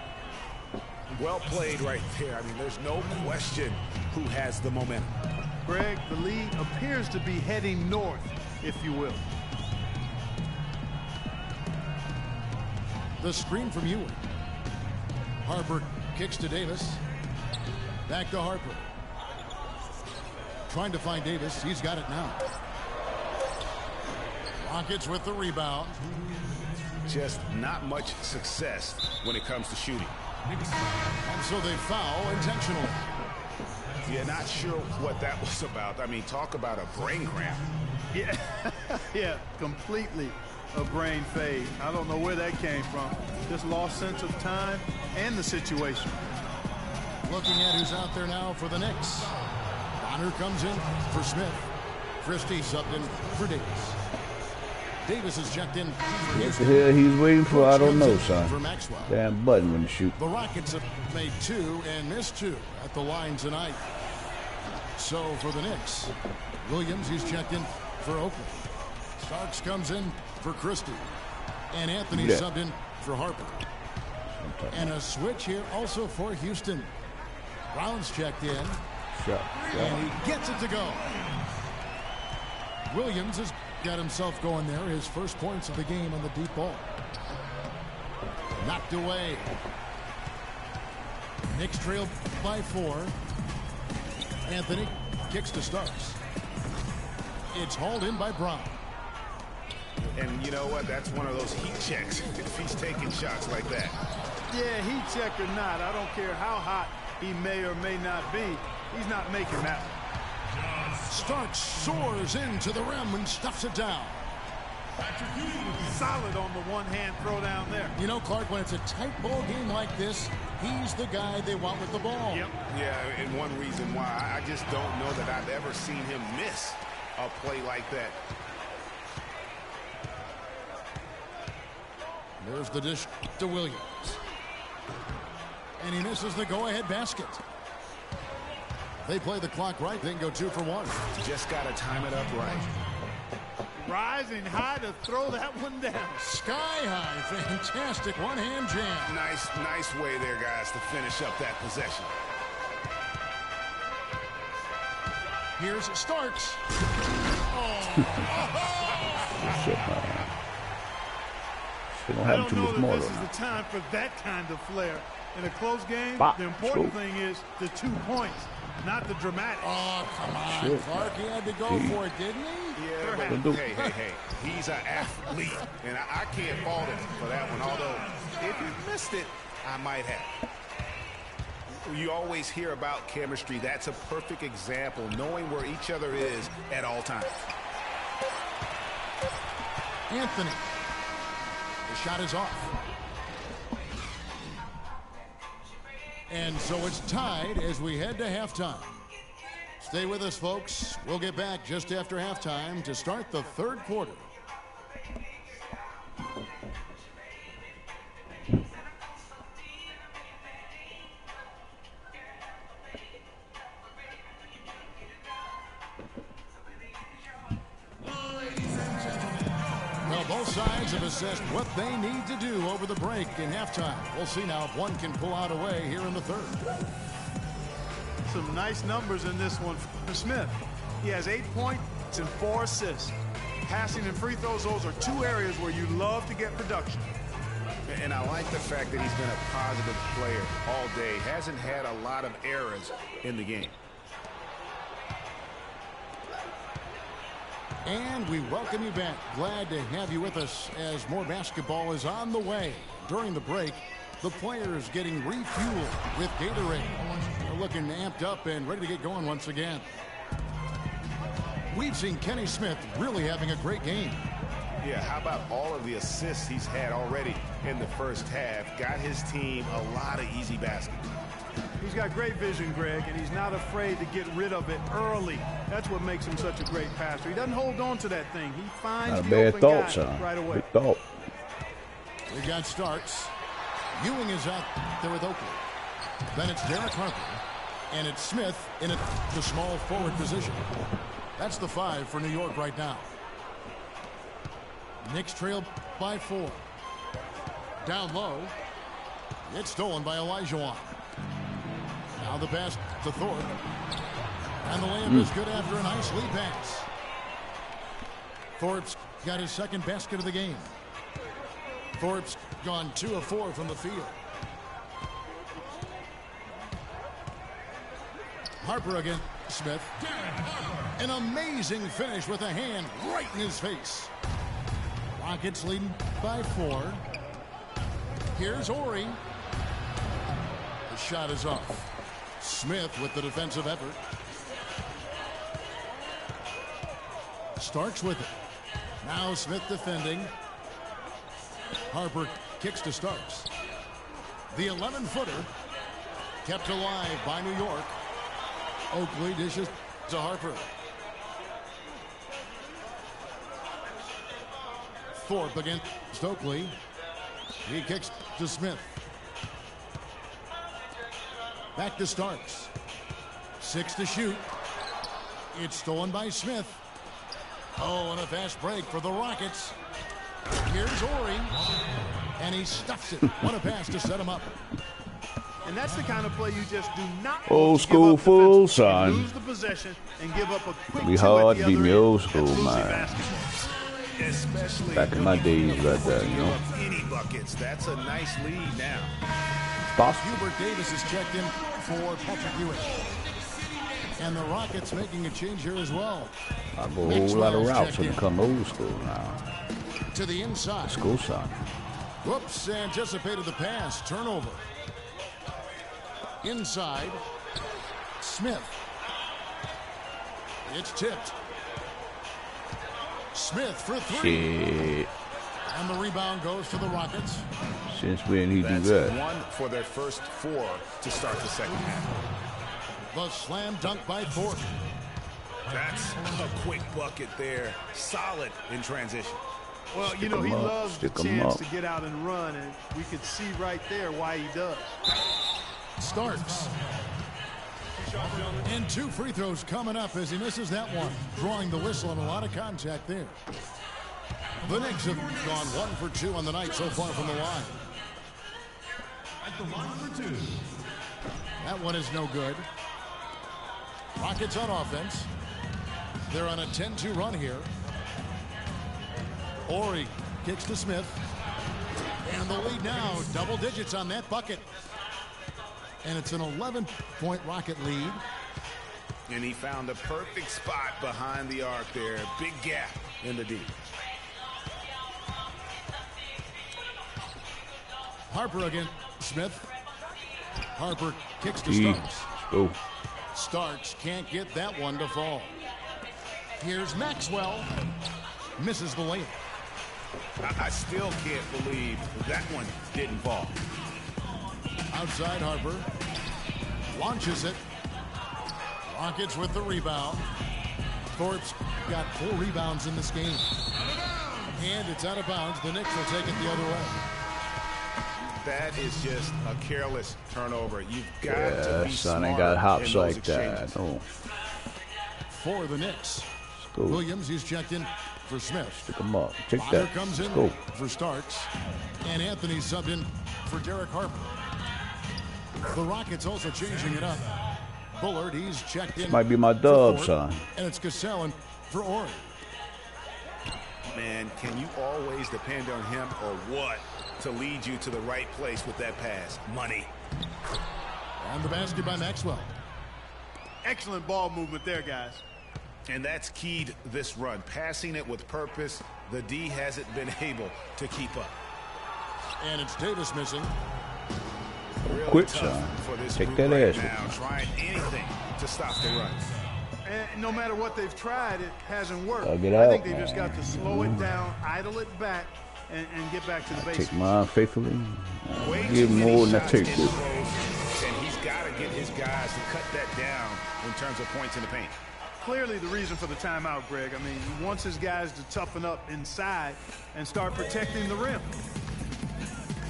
Well played right there. I mean, there's no question who has the momentum. Greg, the lead appears to be heading north, if you will. The screen from Ewing. Harper kicks to Davis. Back to Harper. Trying to find Davis. He's got it now. Rockets with the rebound. Just not much success when it comes to shooting. And so they foul intentionally. Yeah, not sure what that was about. I mean, talk about a brain cramp. Yeah, yeah, completely a brain fade. I don't know where that came from. Just lost sense of time and the situation. Looking at who's out there now for the Knicks. Bonner comes in for Smith. Christie subbed in for Davis. Davis is checked in. What the hell he's waiting for, I don't know, son. For Maxwell. Damn button when you shoot. The Rockets have made 2 and missed 2 at the line tonight. So for the Knicks, Williams, he's checked in for Oakley. Starks comes in for Christie. And Anthony subbed in for Harper. And a switch here also for Houston. Brown's checked in. And he gets it to go. Williams has got himself going there. His first points of the game on the deep ball. Knocked away. Knicks trail by 4. Anthony kicks to Starks. It's hauled in by Brown. And you know what? That's one of those heat checks if he's taking shots like that. Yeah, heat check or not, I don't care how hot he may or may not be. He's not making that one. Starks soars into the rim and stuffs it down. Solid on the one-hand throw down there. You know, Clark, when it's a tight ball game like this, he's the guy they want with the ball. Yep. Yeah, and one reason why I just don't know that I've ever seen him miss a play like that. There's the dish to Williams. And he misses the go-ahead basket. They play the clock right, then go 2 for 1. Just got to time it up right. rising high to throw that one down. Sky high, fantastic one-hand jam. Nice way there, guys, to finish up that possession. Here's Starks. I don't know that this is the time for that kind of flair. In a close game, the important thing is the 2 points, not the dramatic. Oh, come on, Clark. He had to go for it, didn't he? Yeah, but hey. He's an athlete, and I can't fault him for that one. Although, if he missed it, I might have. You always hear about chemistry. That's a perfect example, knowing where each other is at all times. Anthony. The shot is off. And so it's tied as we head to halftime. Stay with us, folks. We'll get back just after halftime to start the third quarter. Both sides have assessed what they need to do over the break in halftime. We'll see now if one can pull out a way here in the third. Some nice numbers in this one for Smith. He has 8 points and 4 assists. Passing and free throws, those are 2 areas where you love to get production. And I like the fact that he's been a positive player all day. Hasn't had a lot of errors in the game. And we welcome you back. Glad to have you with us as more basketball is on the way. During the break, the players getting refueled with Gatorade. They're looking amped up and ready to get going once again. We've seen Kenny Smith really having a great game. Yeah, how about all of the assists he's had already in the first half? Got his team a lot of easy baskets. He's got great vision, Greg, and he's not afraid to get rid of it early. That's what makes him such a great passer. He doesn't hold on to that thing. He finds the open guy right away. Big thought. We got Starks. Ewing is out there with Oakley. Then it's Derek Harper. And it's Smith in the small forward position. That's the 5 for New York right now. Knicks trail by 4. Down low. It's stolen by Olajuwon. Now the pass to Thorpe. And the layup is good after a nice lead pass. Thorpe's got his second basket of the game. Thorpe's gone 2 of 4 from the field. Harper against Smith. An amazing finish with a hand right in his face. Rockets leading by 4. Here's Ori. The shot is off. Smith with the defensive effort. Starks with it. Now Smith defending. Harper kicks to Starks. The 11-footer kept alive by New York. Oakley dishes to Harper. Thorpe against Oakley. He kicks to Smith. Back to Starks. 6 to shoot. It's stolen by Smith. Oh, and a fast break for the Rockets. Here's Ori. And he stuffs it. What a pass to set him up. And that's the kind of play you just do not old school full son. Lose the possession and give up a quick Be hard to be me old school, man. Especially back in my days right there, you know. Any buckets. That's a nice lead now. Hubert Davis is checked in for Patrick Ewing. And the Rockets making a change here as well. I go a whole lot of routes when it come old school now. To the inside. School son. Whoops, anticipated the pass. Turnover. Inside. Smith. It's tipped. Smith for 3. Shit. And the rebound goes to the Rockets. Since when he do That's that? 1 for their first 4 to start the second half. The slam dunk by Thorpe. That's a quick bucket there. Solid in transition. Well, Stick you know, he up. loves Stick the 'em chance up. to get out and run, and we could see right there why he does. Starks. And 2 free throws coming up as he misses that one. Drawing the whistle and a lot of contact there. The Knicks have gone 1 for 2 on the night so far from the line. At the line for 2. That one is no good. Rockets on offense. They're on a 10-2 run here. Ori kicks to Smith. And the lead now, double digits on that bucket. And it's an 11-point Rocket lead. And he found the perfect spot behind the arc there. Big gap in the D. Harper again. Smith. Harper kicks to Starks. Oh. Starks can't get that one to fall. Here's Maxwell. Misses the layup. I still can't believe that one didn't fall. Outside Harper. Launches it. Rockets with the rebound. Thorpe's got 4 rebounds in this game. And it's out of bounds. The Knicks will take it the other way. That is just a careless turnover. You've got to be son, smart ain't got hops in those like exchanges. that. Oh. For the Knicks. Go. Williams, he's checked in for Smith. Pick him up. Take Bonner that. comes in Go. for Starks. And Anthony subbed in for Derek Harper. The Rockets also changing it up. Bullard, he's checked in. This might be my dub, son. And it's Cassell for Ori. Man, can you always depend on him or what to lead you to the right place with that pass? Money. And the basket by Maxwell. Excellent ball movement there, guys. And that's keyed this run. Passing it with purpose. The D hasn't been able to keep up. And it's Davis missing. Really Quit, tough son. for this Take group that right ass now, with trying anything to stop the run. And no matter what they've tried, it hasn't worked. Gotta get I out, think they just man. got to slow it down, idle it back, and get back to the basics. Take mine faithfully. Way Give too many more than I shots take in this. close, and he's got to get his guys to cut that down in terms of points in the paint. Clearly the reason for the timeout, Greg. I mean, he wants his guys to toughen up inside and start protecting the rim.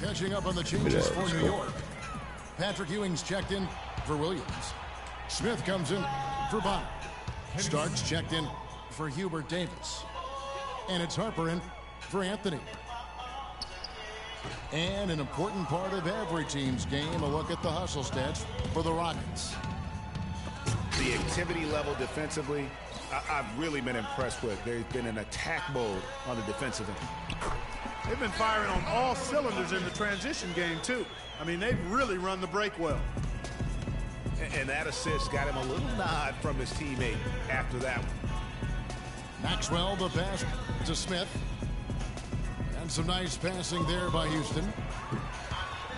Catching up on the changes for New York. Patrick Ewing's checked in for Williams. Smith comes in for Bonner. Starks checked in for Hubert Davis. And it's Harper in for Anthony. And an important part of every team's game, a look at the hustle stats for the Rockets. The activity level defensively, I've really been impressed with. There's been an attack mode on the defensive end. They've been firing on all cylinders in the transition game, too. I mean, they've really run the break well. And that assist got him a little nod from his teammate after that one. Maxwell, the pass to Smith. And some nice passing there by Houston.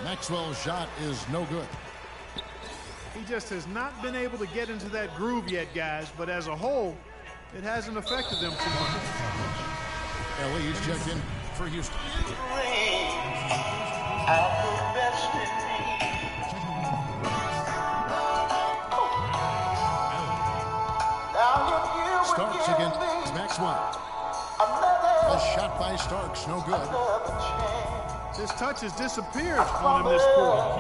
Maxwell's shot is no good. He just has not been able to get into that groove yet, guys. But as a whole, it hasn't affected them too much. Ellie is checked in for Houston. Starks against Maxwell. A shot by Starks, no good. His touch has disappeared on him this quarter.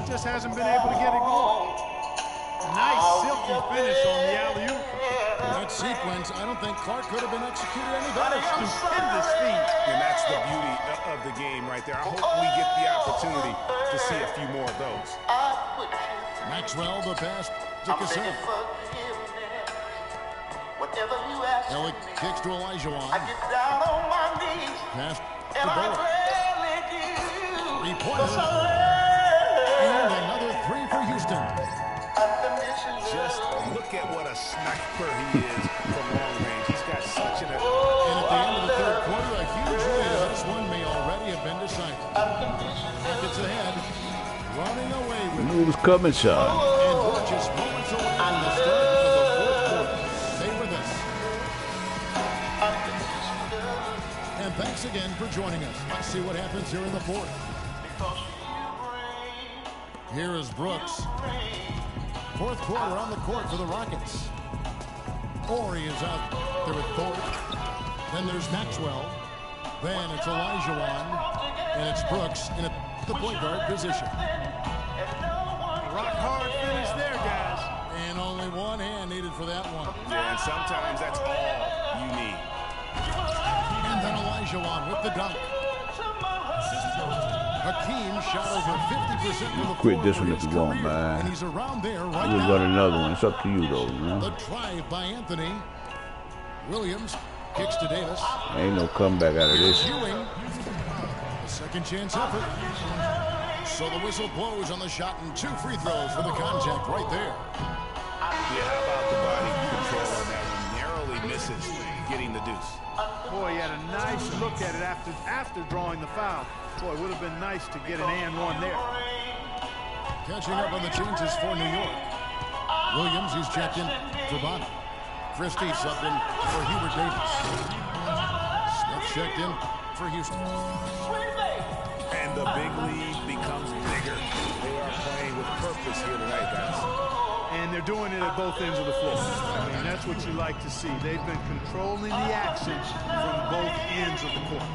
He just hasn't been able to get it going. Nice silky finish on the alley-oop. That sequence, I don't think Clark could have been executed any better. Stupendous feat. And that's the beauty of the game right there. I hope we get the opportunity to see a few more of those. Maxwell, the pass to Cassell. Ellie kicks to Elijah Wan. Pass to Bullard. Three-pointer. And another three for Houston. Just look at what a sniper he is from long range. He's got such an... And at the end of the third quarter, a huge lead. This one may already have been decided. It's ahead. Running away with it. Moves coming, son. And we're just moments away from the start of the fourth quarter. Stay with us. And thanks again for joining us. Let's see what happens here in the fourth. Here is Brooks. Fourth quarter on the court for the Rockets. Ori is out there with Thorpe. Then there's Maxwell. Then it's Elijah Wan. And it's Brooks in the point guard position. Rock hard finish there, guys. And only one hand needed for that one. Yeah, and sometimes that's all you need. And then Elijah Olajuwon with the dunk. Hakeem shot over 50% from the Quit floor this for one his if you want, career, man. and he's around there right We'll now. run another one. It's up to you, though, man. The drive by Anthony. Williams kicks to Davis. Ain't no comeback out of this. Ewing. A second chance effort. So the whistle blows on the shot and 2 free throws for the contact right there. Yeah, how about the body control on that one? Narrowly misses getting the deuce. Boy, he had a nice look at it after drawing the foul. Boy, it would have been nice to get an and one there. Catching up on the changes for New York. Williams, he's checked in for Bonner. Christie subbed in for Hubert Davis. Smith checked in for Houston. And the big lead becomes bigger. They are playing with purpose here tonight, guys. And they're doing it at both ends of the floor. I mean, that's what you like to see. They've been controlling the action from both ends of the court.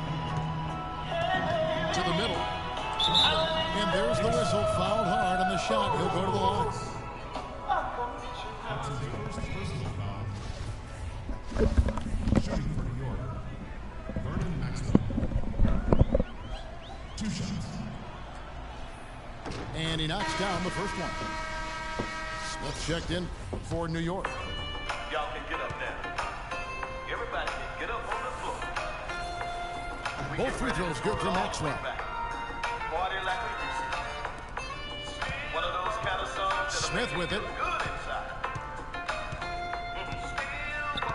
To the middle. And there's the whistle. Fouled hard on the shot. He'll go to the line. Shooting for New York, Vernon Maxwell. 2 shots. And he knocks down the first one. Smith checked in for New York. Y'all can get up there. Everybody can get up on the floor. Both free throws good for Maxwell. Party like we used to. One of those kind of songs Smith with it. good inside.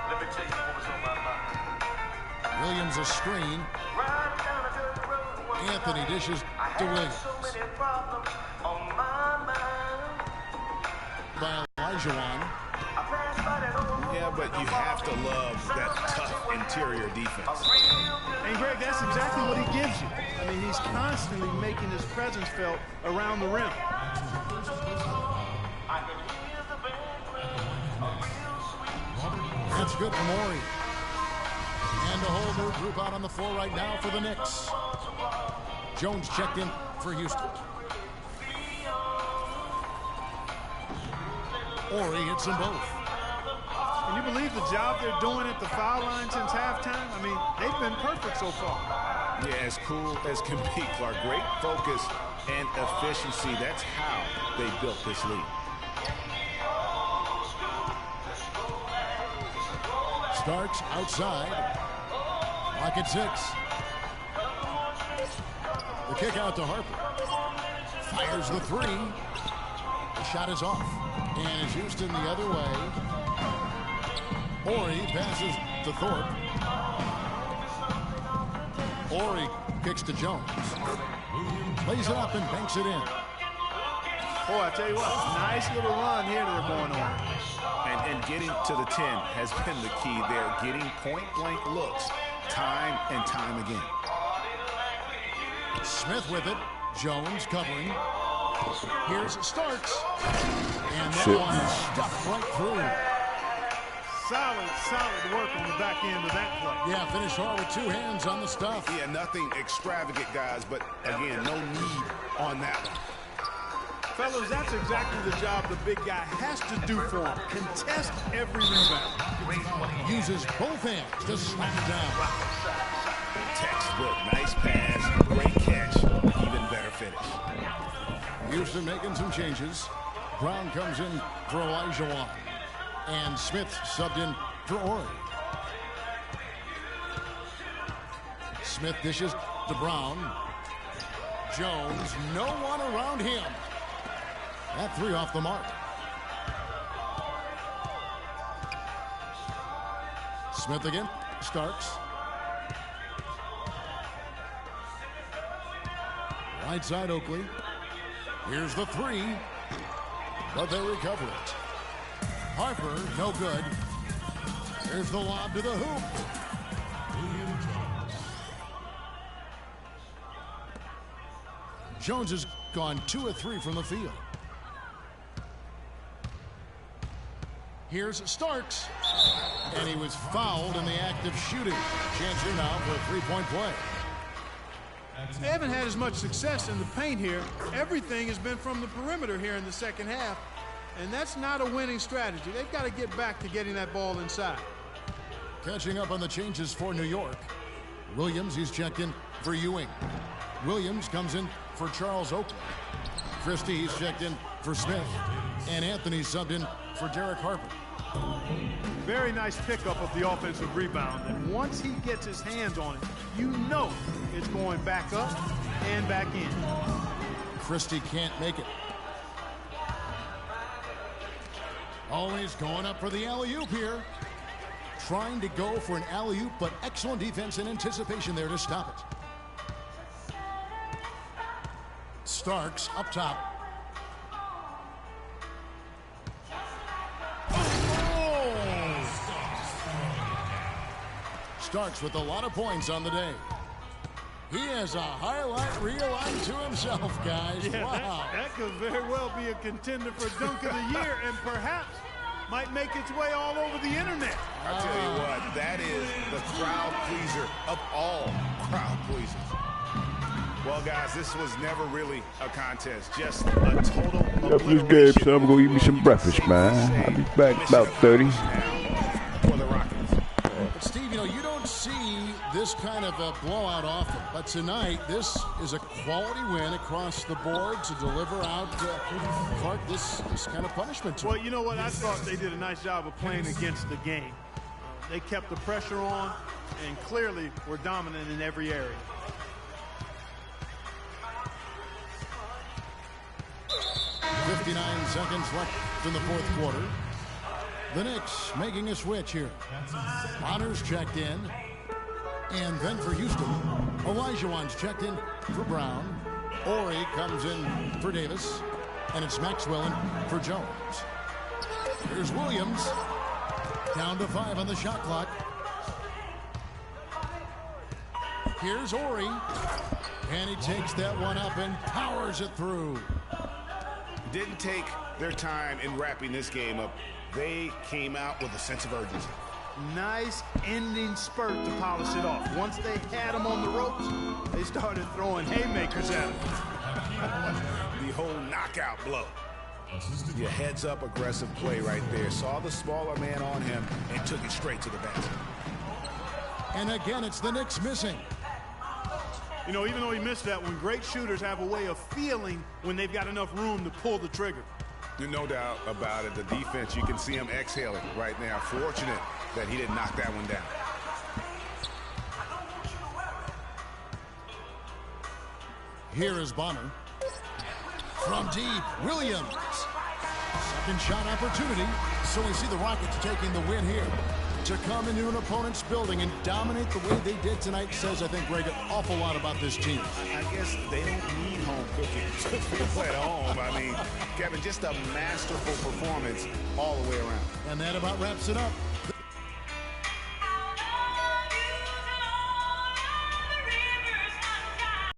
Let me tell you what was on my mind. Williams a screen. Riding down a dirt road one Anthony night. dishes I to had Williams. so many problems on my mind. By Olajuwon. I passed by that old Yeah, but you have to love that tough interior defense. And Greg, that's exactly what he gives you. I mean, he's constantly making his presence felt around the rim. That's good for Morey. And a whole new group out on the floor right now for the Knicks. Jones checked in for Houston. Ori hits them both. Can you believe the job they're doing at the foul line since halftime? I mean, they've been perfect so far. Yeah, as cool as can be, Clark. Great focus and efficiency. That's how they built this lead. Starks outside. Lock at 6. The kick out to Harper. Fires the 3. The shot is off. And it's Houston the other way. Ori passes to Thorpe. Ori kicks to Jones. Lays it up and banks it in. Boy, I tell you what, nice little run here that they're going on. And getting to the 10 has been the key there. Getting point-blank looks time and time again. Smith with it. Jones covering. Here's Starks. And that one is stuffed right through. Solid work on the back end of that play. Yeah, finish hard with 2 hands on the stuff. Yeah, nothing extravagant, guys, but again, no need on that one. Fellas, that's exactly the job the big guy has to do for him. Contest every rebound. Uses both hands to slam it down. Textbook, nice pass, great catch, even better finish. Houston making some changes. Brown comes in for Olajuwon. And Smith subbed in for Ori. Smith dishes to Brown. Jones, no one around him. That 3 off the mark. Smith again. Starks. Right side Oakley. Here's the 3. But they recover it. Harper, no good. There's the lob to the hoop. Jones has gone 2 of 3 from the field. Here's Starks. And he was fouled in the act of shooting. Chance here now for a 3-point play. They haven't had as much success in the paint here. Everything has been from the perimeter here in the second half. And that's not a winning strategy. They've got to get back to getting that ball inside. Catching up on the changes for New York. Williams, he's checked in for Ewing. Williams comes in for Charles Oakley. Christie, he's checked in for Smith. And Anthony subbed in for Derek Harper. Very nice pickup of the offensive rebound. And once he gets his hands on it, you know it's going back up and back in. Christie can't make it. Always going up for the alley-oop here. Trying to go for an alley-oop, but excellent defense and anticipation there to stop it. Starks up top. Starks with a lot of points on the day. He has a highlight reel unto himself, guys. Yeah, wow. That could very well be a contender for Dunk of the Year and perhaps might make its way all over the internet. I tell you what, that is the crowd pleaser of all crowd pleasers. Well, guys, this was never really a contest, just a total After this game, so I'm going to eat me some breakfast, man. I'll be back about 30. For the Rockets. But Steve, you don't see this kind of a blowout often. But tonight, this is a quality win across the board to deliver out Clark this kind of punishment. Well, you know what? I thought they did a nice job of playing against the game. They kept the pressure on and clearly were dominant in every area. .59 seconds left in the fourth quarter. The Knicks making a switch here. Honors checked in. And then for Houston, Olajuwon's checked in for Brown. Ori comes in for Davis. And it's Maxwell in for Jones. Here's Williams. Down to 5 on the shot clock. Here's Ori. And he takes that one up and powers it through. Didn't take their time in wrapping this game up. They came out with a sense of urgency. Nice ending spurt to polish it off. Once they had him on the ropes, they started throwing haymakers at him. The whole knockout blow. Your heads-up aggressive play right there. Saw the smaller man on him and took it straight to the basket. And again, it's the Knicks missing. Even though he missed that one, great shooters have a way of feeling when they've got enough room to pull the trigger. No doubt about it. The defense, you can see him exhaling right now. Fortunate that he didn't knock that one down. Here is Bonner. From deep, Williams. Second shot opportunity. So we see the Rockets taking the win here. To come into an opponent's building and dominate the way they did tonight says, I think, Greg, an awful lot about this team. I guess they don't need home cooking to feel at home. I mean, Kevin, just a masterful performance all the way around. And that about wraps it up.